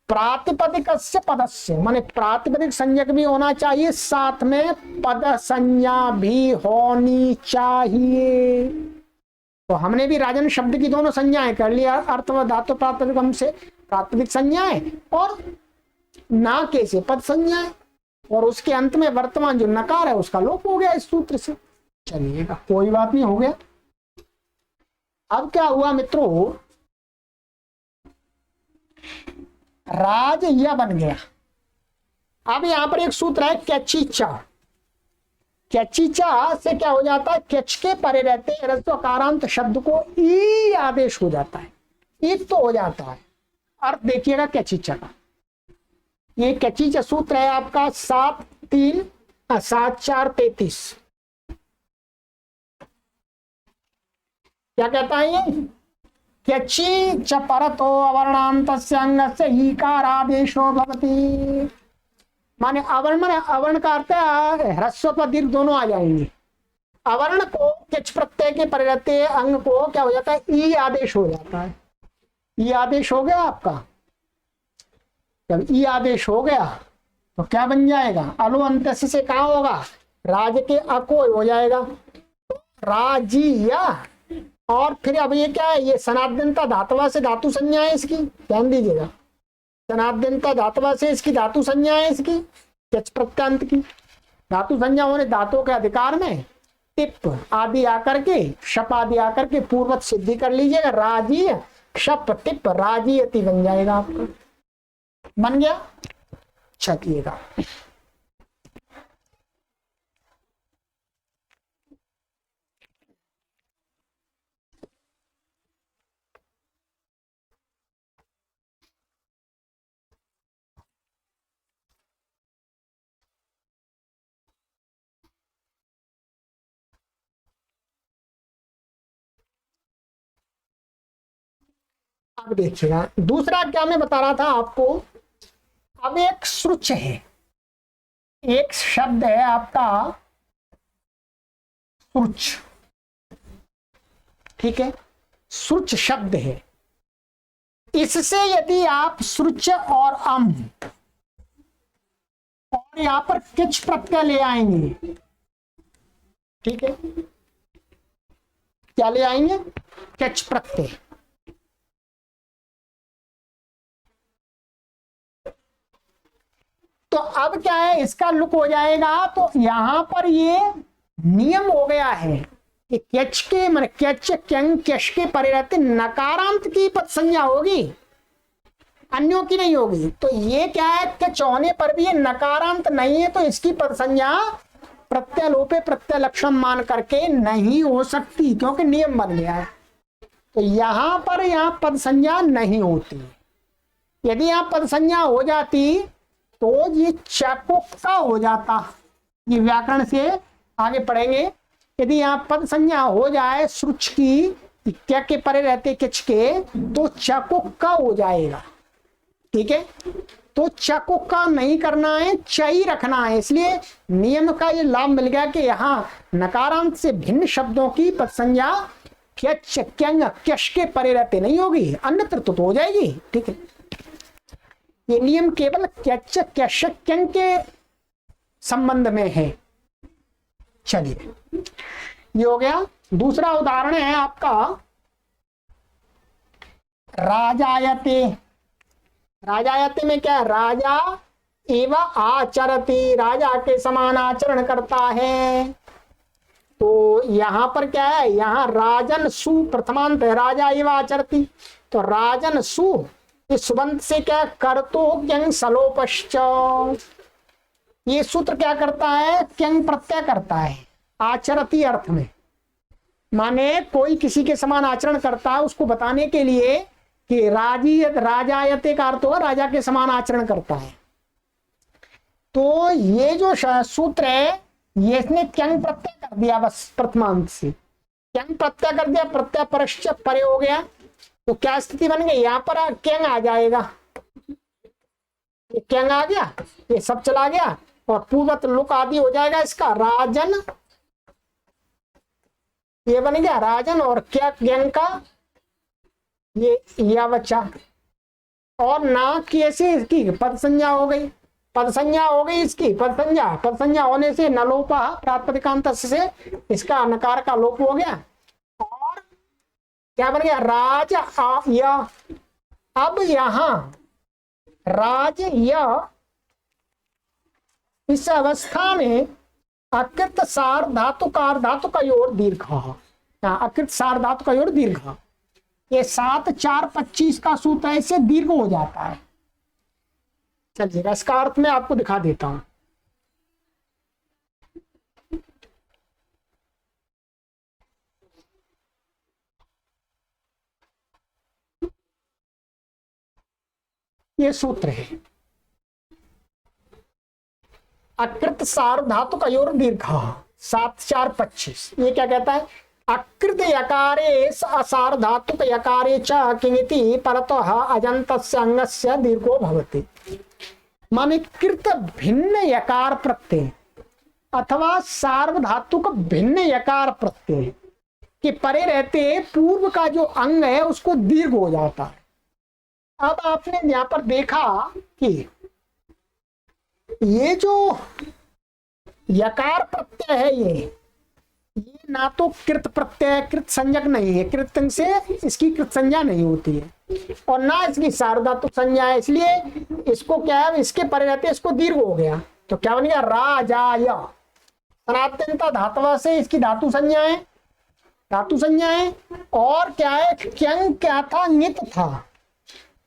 प्रातिपदिकस्य पदस्य माने प्रातिपदिक संज्ञक भी होना चाहिए, साथ में पद संज्ञा भी होनी चाहिए। तो हमने भी राजन शब्द की दोनों संज्ञाएं कर लिया, अर्थ व धातु प्रातिपदिकम से प्रातिपदिक संज्ञाएं और नाके से पद संज्ञाएं, और उसके अंत में वर्तमान जो नकार है उसका लोप हो गया इस सूत्र से। चलिएगा, कोई बात नहीं, हो गया। अब क्या हुआ मित्रों? राज यह बन गया। अब यहां पर एक सूत्र है कैचीचा। कैचीचा से क्या हो जाता है? कैच के परे रहते ह्रस्वकारांत शब्द को ई आदेश हो जाता है, ई तो हो जाता है। अर्थ देखिएगा कैचीचा का, ये कैचीचा सूत्र है आपका 7-4-33। क्या कहता है ये? क्यची च परतो अवर्णान्तस्य अंगस्य ईकारादेशो भवति। माने अवर्ण का अर्थ है ह्रस्व पर दीर्घ दोनों आ जाएंगे। अवर्ण को किच प्रत्यय के परिवर्ते अंग को क्या हो जाता है, ई आदेश हो जाता है। ई आदेश हो गया आपका। जब ई आदेश हो गया तो क्या बन जाएगा, अलो अंत्यस्य से कहाँ होगा, राज के अको हो जाएगा, तो राजिया। और फिर अब ये क्या है, ये सनाद्यंता धातुवा से धातु संज्ञा है इसकी, ध्यान दीजिएगा। सनाद्यंता धातुवा से इसकी धातु संज्ञा है इसकी, किच प्रत्यांत की धातु संज्ञा होने धातुओं के अधिकार में टिप आदि आकर के, शप आदि आकर के पूर्वत सिद्धि कर लीजिएगा, राजीय शप टिप राजीयति बन जाएगा आपका, बन गया। चलिएगा अब देखिएगा दूसरा क्या मैं बता रहा था आपको। अब एक श्रुच है, एक शब्द है आपका श्रुच, ठीक है, श्रुच शब्द है। इससे यदि आप श्रुच और और यहां पर किच प्रत्यय ले आएंगे, ठीक है, क्या ले आएंगे, किच प्रत्यय, तो अब क्या है, इसका लुक हो जाएगा। तो यहां पर ये नियम हो गया है कि कैच के मन कैच क्यंग कैश के परे रहते नकारांत की पद संज्ञा होगी, अन्यों की नहीं होगी। तो ये क्या है कि होने पर भी ये नकारांत नहीं है, तो इसकी पद संज्ञा प्रत्यलोपे प्रत्यय लक्षण मान करके नहीं हो सकती, क्योंकि नियम बन गया है। तो यहां पर यहां पद संज्ञा नहीं होती। यदि यहां पद संज्ञा हो जाती तो ये चकुक्का हो जाता। ये व्याकरण से आगे पढ़ेंगे। यदि यहाँ पद संज्ञा हो जाए श्रुच की, क्या के परे रहते किच के, तो चकुक्का हो जाएगा, ठीक है। तो चकुक्का नहीं करना है, चई रखना है। इसलिए नियम का ये लाभ मिल गया कि यहाँ नकारांत से भिन्न शब्दों की पद संज्ञा क्यच क्यंग क्यश के परे रहते नहीं होगी, अन्यत्र तो हो जाएगी, ठीक है। ये नियम केवल कैच कैश क्यंग के संबंध में है। चलिए ये हो गया। दूसरा उदाहरण है आपका राजायते। राजायते में क्या है, राजा एवं आचरति, राजा के समान आचरण करता है। तो यहां पर क्या है, यहां राजन सु प्रथमांत है, राजा एवं आचरति। तो राजन सु इस सुबंध से क्या, कर्तो क्यंग सलोपश्च, ये सूत्र क्या करता है, क्यंग प्रत्यय करता है आचरती अर्थ में, माने कोई किसी के समान आचरण करता है, उसको बताने के लिए कि राजायते का अर्थ होगा राजा के समान आचरण करता है। तो ये जो सूत्र है ये इसने क्यंग प्रत्यय कर दिया, बस प्रथमांत से क्यंग प्रत्यय कर दिया, प्रत्यय परश्च परे हो गया। तो क्या स्थिति बन गई, यहां पर क्यंग आ जाएगा, ये क्यंग आ गया, ये सब चला गया और पूर्वत लुक आदि हो जाएगा इसका, राजन ये बन गया राजन, और क्या क्यंग का ये या बच्चा, और ना की ऐसे इसकी पद संज्ञा हो गई, पद संज्ञा हो गई इसकी, पद संज्ञा होने से नलोपा प्रातिपदिकांत से इसका नकार का लोप हो गया। और क्या बन गया, राज या। अब यहां राज या इस अवस्था में अकृत सार धातु का योर दीर्घ, अकृत सार धातु का योर दीर्घ, ये 7 4 25 का सूत्र है, इससे दीर्घ हो जाता है। चलिएगा इसका अर्थ मैं आपको दिखा देता हूं। ये सूत्र है अकृत सार धातु का योर दीर्घ 7 4 25। ये क्या कहता है, अकृत यकारे असार धातु के यकारे च किंगिति परतः अजंतस्य अंगस्य दीर्घो भवति। माने कृत भिन्न यकार प्रत्यय, अथवा सार्वधातुक भिन्न यकार प्रत्यय के परे रहते पूर्व का जो अंग है उसको दीर्घ हो जाता है। अब आपने यहां पर देखा कि ये जो यकार प्रत्यय है ये ना तो कृत प्रत्यय कृत संज्ञक नहीं है, कृत से इसकी कृत संज्ञा नहीं होती है और ना इसकी सार्वधातुक संज्ञा है, इसलिए इसको क्या है, इसके परे रहते इसको दीर्घ हो गया तो क्या बन गया राजाय। सनातनता धातुवा से इसकी धातु संज्ञा है, धातु संज्ञा है। और क्या है, क्यंग क्या था, नित था।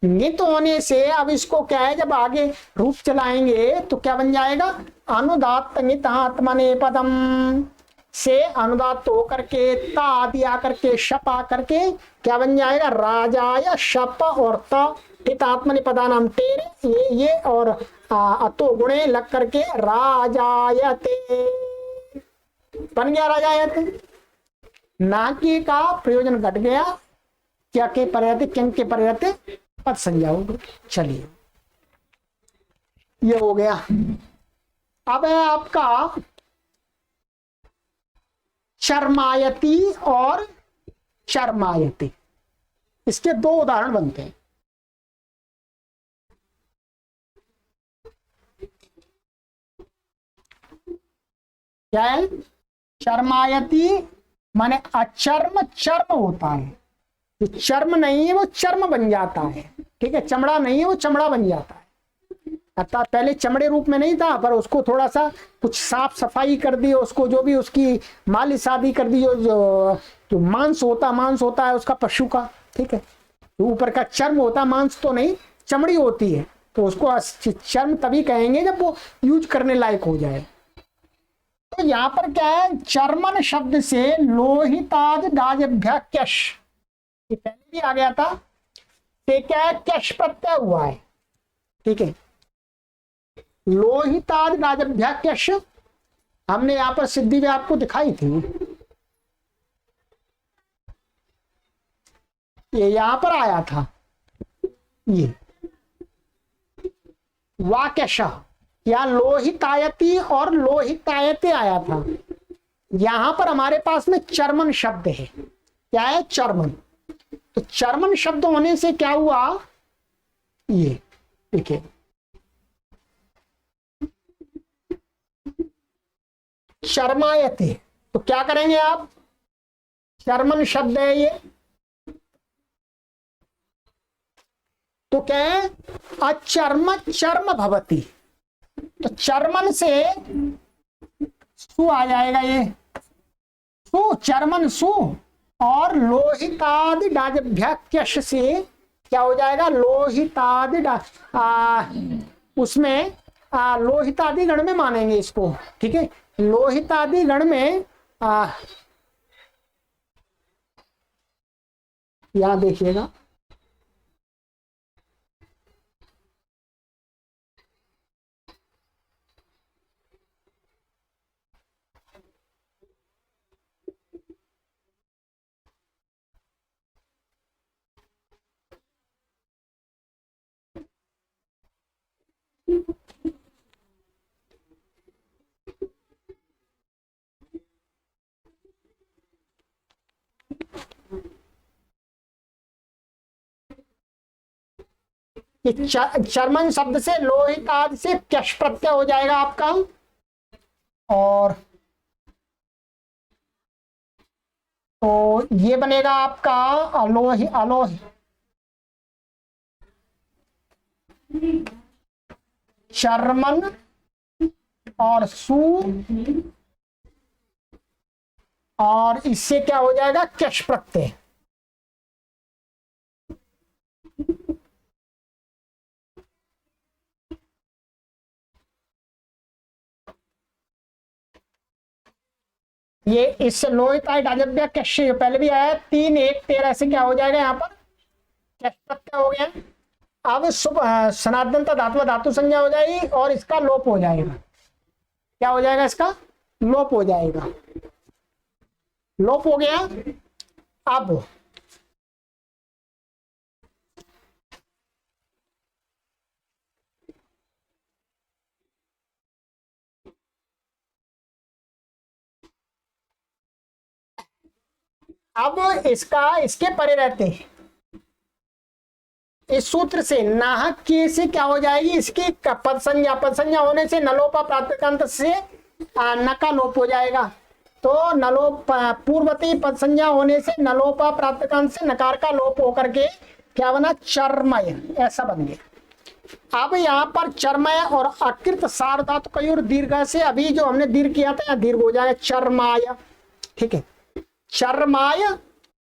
नित होने से अब इसको क्या है, जब आगे रूप चलाएंगे तो क्या बन जाएगा, अनुदात नित आत्मने पदम से अनुदात होकर के ता आदि आकर के शप आकर के क्या बन जाएगा, राजाय शप और त आत्मनिपदा नाम टेरे ये और अतो गुणे लग करके राजायते बन गया राजायते। नाकी का प्रयोजन घट गया, क्या के पर रहते, किंग के पर रहते पद संज्ञा हो गई। चलिए ये हो गया। अब है आपका चर्मायती और चर्मायती, इसके दो उदाहरण बनते हैं। क्या है, चर्मायती माने अचर्म चर्म होता है, जो चर्म नहीं है वो चर्म बन जाता है, ठीक है, चमड़ा नहीं है वो चमड़ा बन जाता है। अर्थात पहले चमड़े रूप में नहीं था, पर उसको थोड़ा सा कुछ साफ सफाई कर दी, उसको जो भी उसकी मालिश आदि कर दी, जो मांस होता है उसका पशु का, ठीक है, तो ऊपर का चर्म होता है, मांस तो नहीं, चमड़ी होती है, तो उसको चर्म तभी कहेंगे जब वो यूज करने लायक हो जाए। तो यहाँ पर क्या है, चर्मन शब्द से लोहिताज दाजभ्यक्यश, ये पहले भी आ गया था, ते क्या है, क्यश प्रत्यय हुआ है, ठीक है। लोहिताज दाजभ्यक्यश हमने यहाँ पर सिद्धि भी आपको दिखाई थी, ये यहां पर आया था, ये वाक्यश या लोहितायती और लोहितायते आया था। यहां पर हमारे पास में चर्मन शब्द है, क्या है, चर्मन। तो चर्मन शब्द होने से क्या हुआ, ये देखिए चर्मायते, तो क्या करेंगे आप, चर्मन शब्द है ये, तो क्या है, अचर्म चर्म भवती, तो चर्मन से सु आ जाएगा, ये सु चर्मन सु, और लोहितादि डाजभ्यक्यश से क्या हो जाएगा, लोहितादि उसमें लोहितादि गण में मानेंगे इसको, ठीक है, लोहितादि गण में यहां देखिएगा, कि चर्मन शब्द से लोहितादि से क्यश प्रत्यय हो जाएगा आपका, और तो ये बनेगा आपका अलोहि अलोहि चर्मन और सु, और इससे क्या हो जाएगा, क्यश प्रत्यय। ये इस लोहिताय डाजभ्य कैश पहले भी आया, 3-1-13 से क्या हो जाएगा, यहाँ पर कैश प्रत्यय हो गया। अब सनातनता धातु धातु संज्ञा हो जाएगी और इसका लोप हो जाएगा, क्या हो जाएगा, इसका लोप हो जाएगा, लोप हो गया। अब अब इसके परे रहते हैं, इस सूत्र से नाहक के से क्या हो जाएगी, इसकी पद संज्ञा होने से नलोपा प्रातिपदिकांत से नका लोप हो जाएगा। तो नलोप पूर्वती पद संज्ञा होने से नलोपा प्रातिपदिकांत से नकार का लोप होकर के क्या बना, चर्मय, ऐसा बन गया। अब यहाँ पर चर्मय और अकृत सार्वधातु कयोर दीर्घ से, अभी जो हमने दीर्घ किया था यहाँ दीर्घ हो जाएगा चर्माय, ठीक है, चर्माय।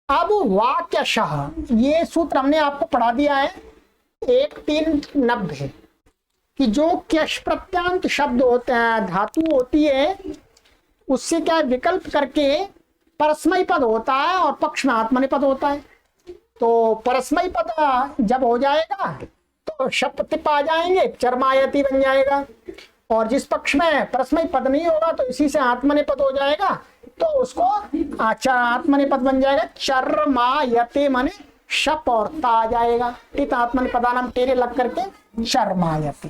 अब वाक्यशः, ये सूत्र हमने आपको पढ़ा दिया है 1390 कि जो क्यश प्रत्यांत शब्द होते हैं, धातु होती है, उससे क्या विकल्प करके परस्मय पद होता है और पक्ष में आत्मनेपद होता है। तो परस्मय पद जब हो जाएगा तो शब्द आ जाएंगे, चर्मायति बन जाएगा, और जिस पक्ष में परस्मय पद नहीं होगा तो इसी से आत्मनेपद हो जाएगा, तो उसको आत्मनेपद बन जाएगा चर्मायते, माने शप और ता आ जाएगा, टित आत्मनेपदानाम टेरे लग करके चर्मायते।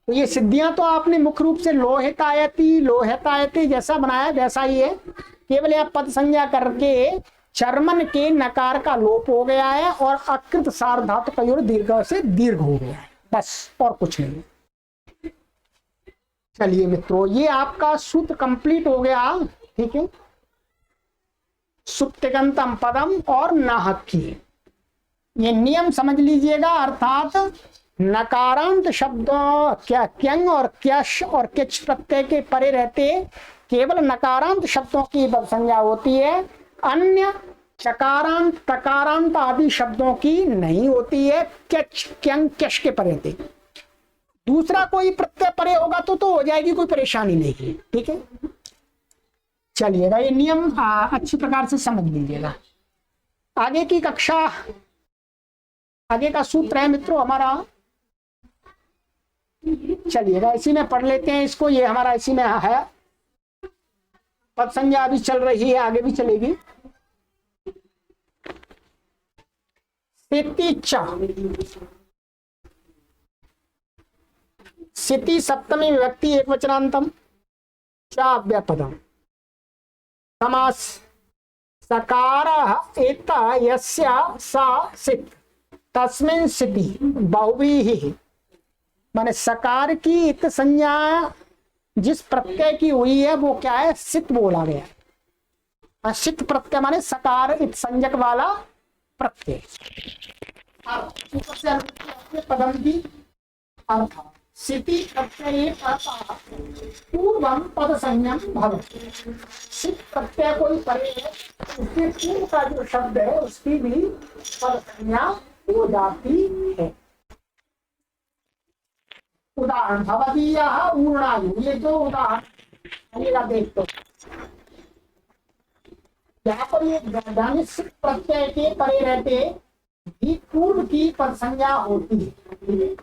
तो ये सिद्धियां तो आपने मुख्य रूप से लोहितायति जैसा बनाया वैसा ही है, केवल यह पद संज्ञा करके चर्मन के नकार का लोप हो गया है और अकृत सार्वधातु कयोर दीर्घ से दीर्घ हो गया है, बस और कुछ नहीं। चलिए मित्रों, ये आपका सूत्र कंप्लीट हो गया, ठीक है। सुप्तिगंतम पदम और नाहक की ये नियम समझ लीजिएगा, अर्थात नकारांत शब्द क्या क्यंग और क्यश और किच प्रत्यय के परे रहते केवल नकारांत शब्दों की संज्ञा होती है, अन्य चकारांत तकारांत आदि शब्दों की नहीं होती है, क्यच क्यंग क्यश के परे रहते। दूसरा कोई प्रत्यय परे होगा तो हो जाएगी, कोई परेशानी नहीं है, ठीक है। चलिएगा, ये नियम अच्छी प्रकार से समझ लीजिएगा। आगे की कक्षा, आगे का सूत्र है मित्रों हमारा, चलिएगा इसी में पढ़ लेते हैं इसको, ये हमारा इसी में है। पद संज्ञा अभी चल रही है, आगे भी चलेगी। स्थिति सप्तमी विभक्ति एक वचनांतम चाव्यपदम समास सकार एता यस्या सा सित तस्मिन् स्थिति बहुव्रीहि, माने सकार की इत संज्ञा जिस प्रत्यय की हुई है वो क्या है, सित बोला गया। सित प्रत्यय माने सकार इत संज्ञक वाला प्रत्यय। पदम की अर्थ सिति प्रत्यय पूर्वम पद संज्ञम भवति। सित प्रत्यय कोई परे है, उसके पूर्व का जो शब्द है उसकी भी पद संज्ञा हो जाती है। उदाहरण भवदीयः ऊर्णायु, ये जो उदाहरण देख तो यहाँ पर ये सित प्रत्यय के परे रहते भी पूर्व की पद संज्ञा होती है।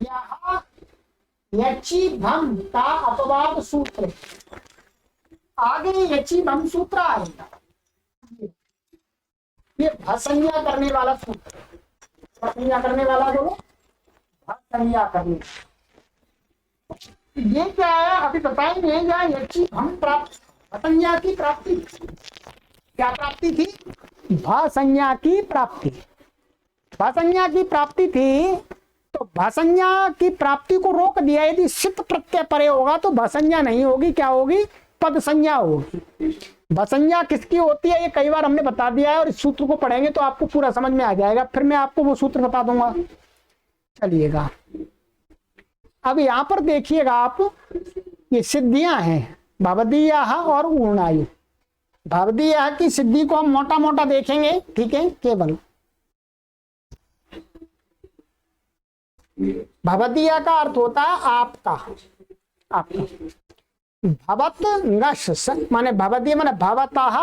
यहाँ यची भम का अपवाद सूत्र, आगे यची भम सूत्र आएगा, ये भसंज्ञा करने वाला सूत्र, भसंज्ञा करने वाला बोलो, भसंज्ञा करने। ये क्या है अभी बताएंगे, या यची भम प्राप्त, भसंज्ञा की प्राप्ति, क्या प्राप्ति थी, भसंज्ञा की प्राप्ति, भसंज्ञा की प्राप्ति थी। तो भसंज्ञा की प्राप्ति को रोक दिया, यदि सित प्रत्यय परे होगा तो भसंज्ञा नहीं होगी, क्या होगी, पद संज्ञा होगी। भसंज्ञा किसकी होती है ये कई बार हमने बता दिया है, और इस सूत्र को पढ़ेंगे तो आपको पूरा समझ में आ जाएगा, फिर मैं आपको वो सूत्र बता दूंगा। चलिएगा अब यहां पर देखिएगा आप, ये सिद्धियां हैं भवदीयः और ऊर्णायु। भवदीयः की सिद्धि को हम मोटा मोटा देखेंगे, ठीक है। केवल भवदीय का अर्थ होता है आपका, आपका। भवत ngश माने भवदीय माने भवतः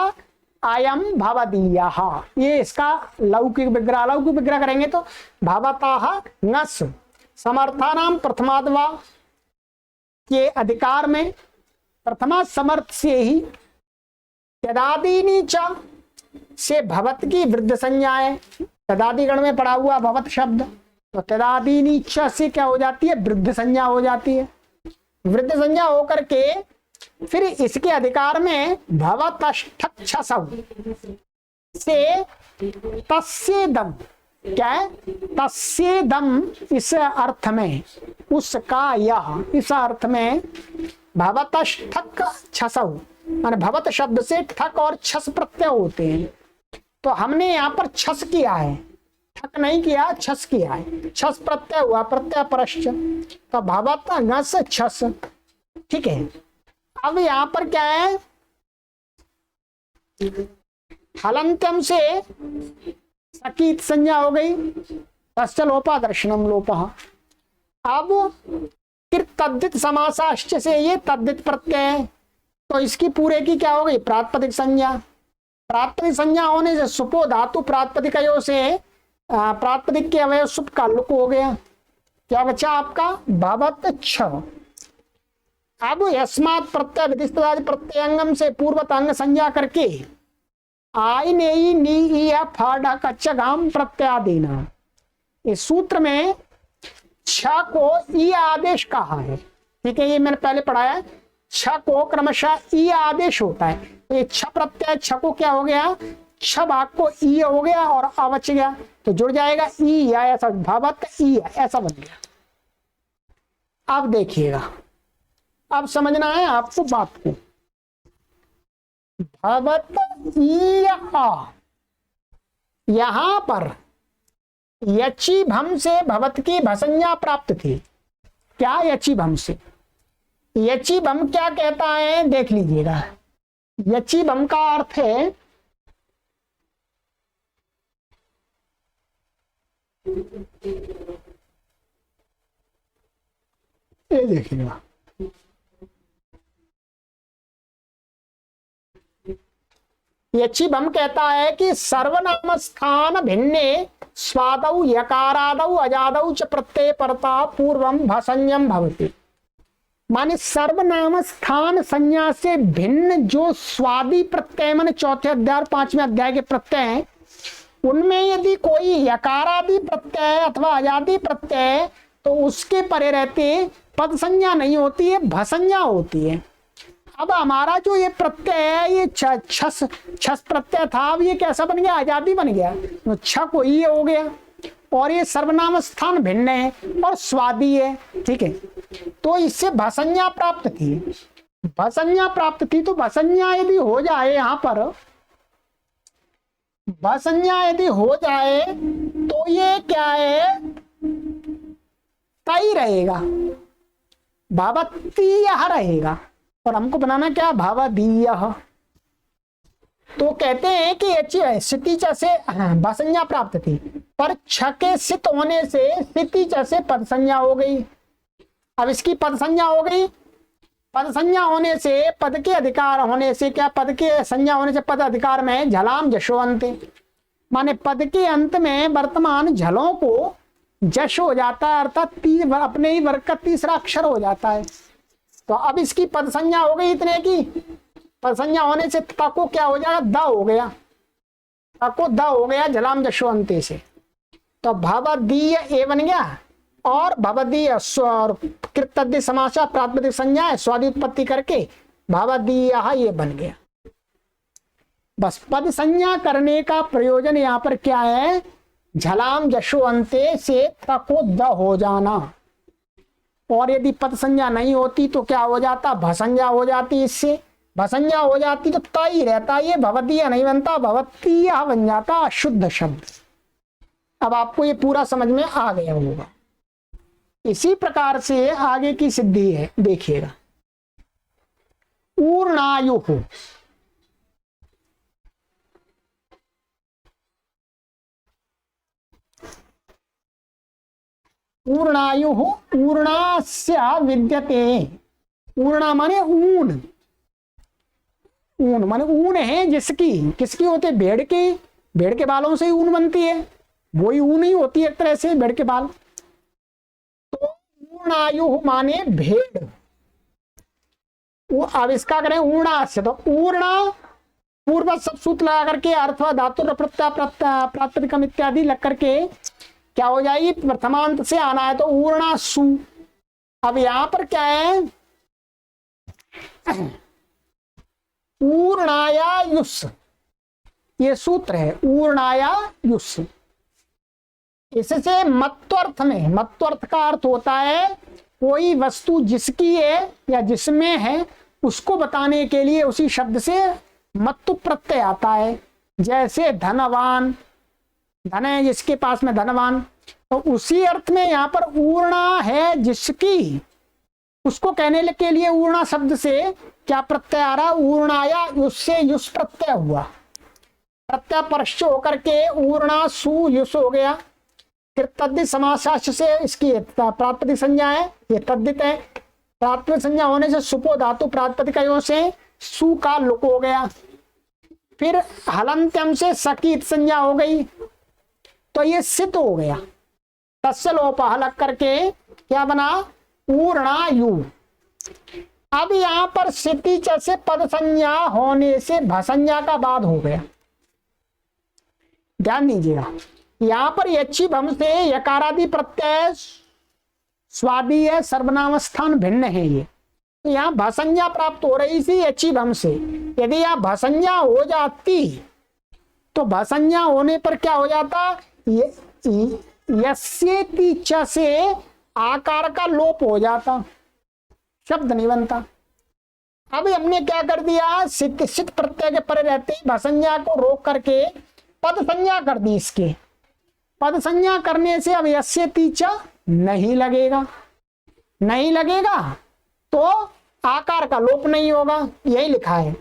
अयम भवदीयः, ये इसका लौकिक विग्रह, अलौकिक विग्रह करेंगे तो भवतः ngश समर्थानाम प्रथमाद्वा के अधिकार में प्रथमा समर्थ से ही तदादीनी च से भवत की वृद्ध संज्ञा है। तदादि गण में पड़ा हुआ भवत शब्द, तो तदादीनी च से क्या हो जाती है, वृद्ध संज्ञा हो जाती है। वृद्ध संज्ञा होकर के फिर इसके अधिकार में भवतष्ठक छसौ से तस्येदम, क्या है तस्येदम, इस अर्थ में उसका यह, इस अर्थ में भवतष्ठक छसौ माने भवत शब्द से ठक और छस प्रत्यय होते हैं। तो हमने यहाँ पर छस किया है, ठक नहीं किया, छस किया है। छस प्रत्यय हुआ, प्रत्यय परश्च, तो भवत घस छस, ठीक है। अब यहाँ पर क्या है, हलंत्यम से सकीत संज्ञा हो गई, तस्य लोपा दर्शनम लोपः। अब फिर तद्धित समासाश्च से ये तद्धित प्रत्यय, तो इसकी पूरे की क्या हो गई, प्रातिपदिक संज्ञा। प्रातिपदिक संज्ञा होने से सुपो धातु प्रातिपदिकयो से प्रातिपदिक के अवयव सुप का लुक हो गया। क्या बचा आपका, भवत छ। अब यस्मात् प्रत्यय विधिस्तदादि प्रत्ययंगम से पूर्वत अंग संज्ञा करके आई ने नी फाड़ा कच्चा गाम प्रत्यादेना, इस सूत्र में छ को ई आदेश कहा है, ठीक है। ये मैंने पहले पढ़ाया, छ को क्रमशः ई आदेश होता है। तो ये छ प्रत्यय, छ को क्या हो गया, छ भाग को ई हो गया और आ बच गया, तो जुड़ जाएगा ई या ऐसा, भवत ई ऐसा बन गया। अब देखिएगा, अब समझना है आपको बात को। भवत ई आ, यहां पर यची भम से भवत की भसंज्ञा प्राप्त थी। क्या यची भम से, यची भम क्या कहता है देख लीजिएगा। यची भम का अर्थ है ये देखिएगा, यची भम कहता है कि सर्वनाम स्थान भिन्ने स्वादौ यकारादौ अजादौ च प्रत्यय परता पूर्वम भसंज्ञम भवति। माने सर्वनाम स्थान संज्ञा से भिन्न जो स्वादी प्रत्यय, माने चौथे अध्याय और पांचवें अध्याय के प्रत्यय हैं, उनमें यदि कोई यकारादि प्रत्यय अथवा अजादि प्रत्यय, तो उसके परे रहते पद संज्ञा नहीं होती है, भसंज्ञा होती है। अब हमारा जो ये प्रत्यय है, ये छस प्रत्यय था, अब ये कैसा बन गया, आजादी बन गया, तो छ को ये हो गया, और ये सर्वनाम स्थान भिन्न है और स्वादी है, ठीक है। तो इससे भसंज्ञा प्राप्त थी, भसंज्ञा प्राप्त थी। तो भसंज्ञा यदि हो जाए, यहां पर भसंज्ञा यदि हो जाए तो ये क्या है, तई रहेगा, भवतीयः रहेगा, और हमको बनाना क्या, भवदीयः। तो कहते हैं कि स्थिति च से भसंज्ञा प्राप्त थी, पर छ के सित होने से स्थिति च से पद संज्ञा हो गई। अब इसकी पद संज्ञा हो गई, पद संज्ञा होने से पद के अधिकार होने से, क्या पद के संज्ञा होने से पद अधिकार में झलाम जशो अंत, माने पद के अंत में वर्तमान झलों को जश हो जाता है, अर्थात अपने ही वर्ग का तीसरा अक्षर हो जाता है। तो अब इसकी पद संज्ञा हो गई इतने की, पद संज्ञा होने से त को क्या हो जाएगा, द हो गया, त को द हो गया झलाम जशो अंते से, तो भवदीय ए बन गया, और भवदीय कृतद्धित समासा प्रातिपदिक संज्ञा है, स्वादि उत्पत्ति करके भवदीय ये बन गया। बस पद संज्ञा करने का प्रयोजन यहाँ पर क्या है, झलाम जशो अंते से त को द हो जाना, और यदि पद संज्ञा नहीं होती तो क्या हो जाता, भसंज्ञा हो जाती, इससे भसंज्ञा हो जाती तो त ही रहता, ये भवदीय नहीं बनता, भवतीय बन जाता, शुद्ध शब्द। अब आपको ये पूरा समझ में आ गया होगा। इसी प्रकार से आगे की सिद्धि है, देखिएगा। ऊर्णायु, ऊर्णायु ऊर्णास्य विद्यते, ऊर्णा माने ऊन, ऊन माने ऊन है जिसकी, किसकी होते, भेड़ की, भेड़ के बालों से ही ऊन बनती है, वही ऊन ही होती है एक तरह से, भेड़ के बाल। तो ऊर्णायु माने भेड़, वो अब इसका करें ऊर्णास्य, तो ऊर्णा पूर्व सब सूत्र लगा करके अर्थवा धातु प्रत्यय प्रातिपदिकम इत्यादि लग करके क्या हो जाएगी, प्रथमांत से आना है, तो ऊर्णा सु। अब यहां पर क्या है, ऊर्णायायुष, ये सूत्र है ऊर्णायायुष। इससे मत्वर्थ में, मत्वर्थ का अर्थ होता है कोई वस्तु जिसकी है या जिसमें है उसको बताने के लिए उसी शब्द से मत्तु प्रत्यय आता है। जैसे धनवान, धन है जिसके पास में धनवान, तो उसी अर्थ में यहाँ पर ऊर्णा है जिसकी, उसको कहने के लिए ऊर्णा शब्द से क्या प्रत्यय आ रहा, ऊर्णाया, उससे युष प्रत्यय हुआ, प्रत्यय परश्च होकर के ऊर्णा सु युष हो गया। फिर तद्धित समासाश्च से इसकी प्रातिपदिक संज्ञा है, ये तद्धित है, प्रातिपदिक संज्ञा होने से सुपो धातु प्रातिपदिकयों से सु का लुक हो गया। फिर हलंत्यम से सकीत संज्ञा हो गई, तो ये सित हो गया। तस्य लोप हलक करके क्या बना, ऊर्णायु। अब यहां पर सिति च से पद संज्ञा होने से भसंज्ञा का बाद हो गया। ध्यान दीजिएगा, यहां पर यच्छि भम से यकारादि प्रत्यय स्वादी है, सर्वनाम स्थान भिन्न है। ये तो यहाँ भसंज्ञा प्राप्त हो रही थी यच्छि भम से। यदि यहाँ भसंज्ञा हो जाती तो भसंज्ञा होने पर क्या हो जाता, यस्येति च से आकार का लोप हो जाता, शब्द नहीं बनता। अब हमने क्या कर दिया, सित सित प्रत्यय के परे रहते भसंज्ञा को रोक करके पद संज्ञा कर दी। इसके पद संज्ञा करने से अब यस्येति च नहीं लगेगा, नहीं लगेगा तो आकार का लोप नहीं होगा, यही लिखा है।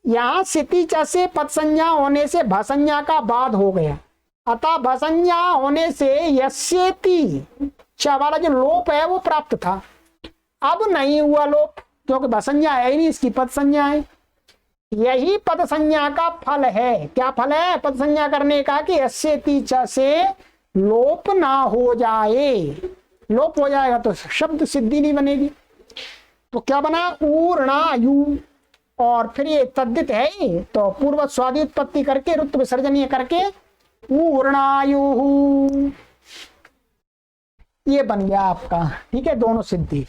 यहां सिति च से पद संज्ञा होने से भसंज्ञा का बाद हो गया, अतः भसंज्ञा होने से यस्येति च वाला जो लोप है वो प्राप्त था। अब नहीं हुआ लोप क्योंकि भसंज्ञा है ही नहीं, इसकी पद संज्ञा है। यही पद संज्ञा का फल है। क्या फल है पद संज्ञा करने का, कि यस्येति च से लोप ना हो जाए। लोप हो जाएगा तो शब्द सिद्धि नहीं बनेगी। तो क्या बना, ऊर्णायु। और फिर ये तद्धित है ही, तो पूर्व स्वादि उत्पत्ति करके रुत्व विसर्जनीय करके ऊर्णायु, ये बन गया आपका। ठीक है, दोनों सिद्धि।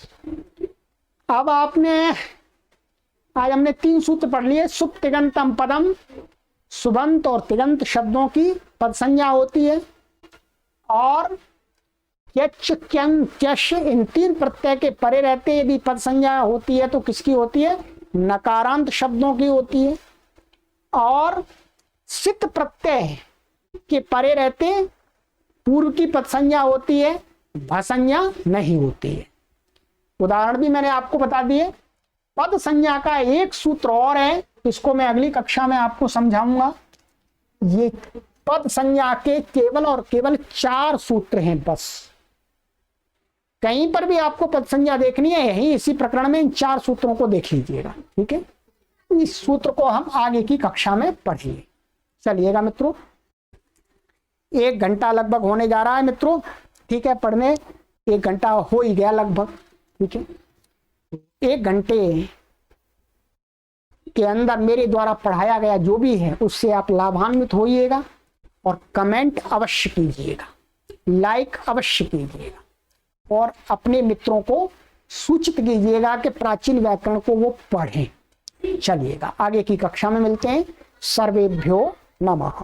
अब आपने आज हमने 3 सूत्र पढ़ लिए। सुप तिगंतम पदम, सुबंत और तिगंत शब्दों की पद संज्ञा होती है। और यच क्यं त्यश इन 3 प्रत्यय के परे रहते यदि पद संज्ञा होती है तो किसकी होती है, नकारांत शब्दों की होती है। और सित प्रत्यय के परे रहते पूर्व की पद संज्ञा होती है, भसंज्ञा नहीं होती है। उदाहरण भी मैंने आपको बता दिए। पद संज्ञा का एक सूत्र और है, इसको मैं अगली कक्षा में आपको समझाऊंगा। ये पद संज्ञा के केवल और केवल 4 सूत्र हैं बस। कहीं पर भी आपको पद संज्ञा देखनी है, यही इसी प्रकरण में इन 4 सूत्रों को देख लीजिएगा। ठीक है, इस सूत्र को हम आगे की कक्षा में पढ़ेंगे। चलिएगा मित्रों, 1 घंटा लगभग होने जा रहा है मित्रों। ठीक है, पढ़ने 1 घंटा हो ही गया लगभग। ठीक है, 1 घंटे के अंदर मेरे द्वारा पढ़ाया गया जो भी है उससे आप लाभान्वित होइएगा। और कमेंट अवश्य कीजिएगा, लाइक अवश्य कीजिएगा और अपने मित्रों को सूचित कीजिएगा कि प्राचीन व्याकरण को वो पढ़ें। चलिएगा, आगे की कक्षा में मिलते हैं। सर्वेभ्यो नमः।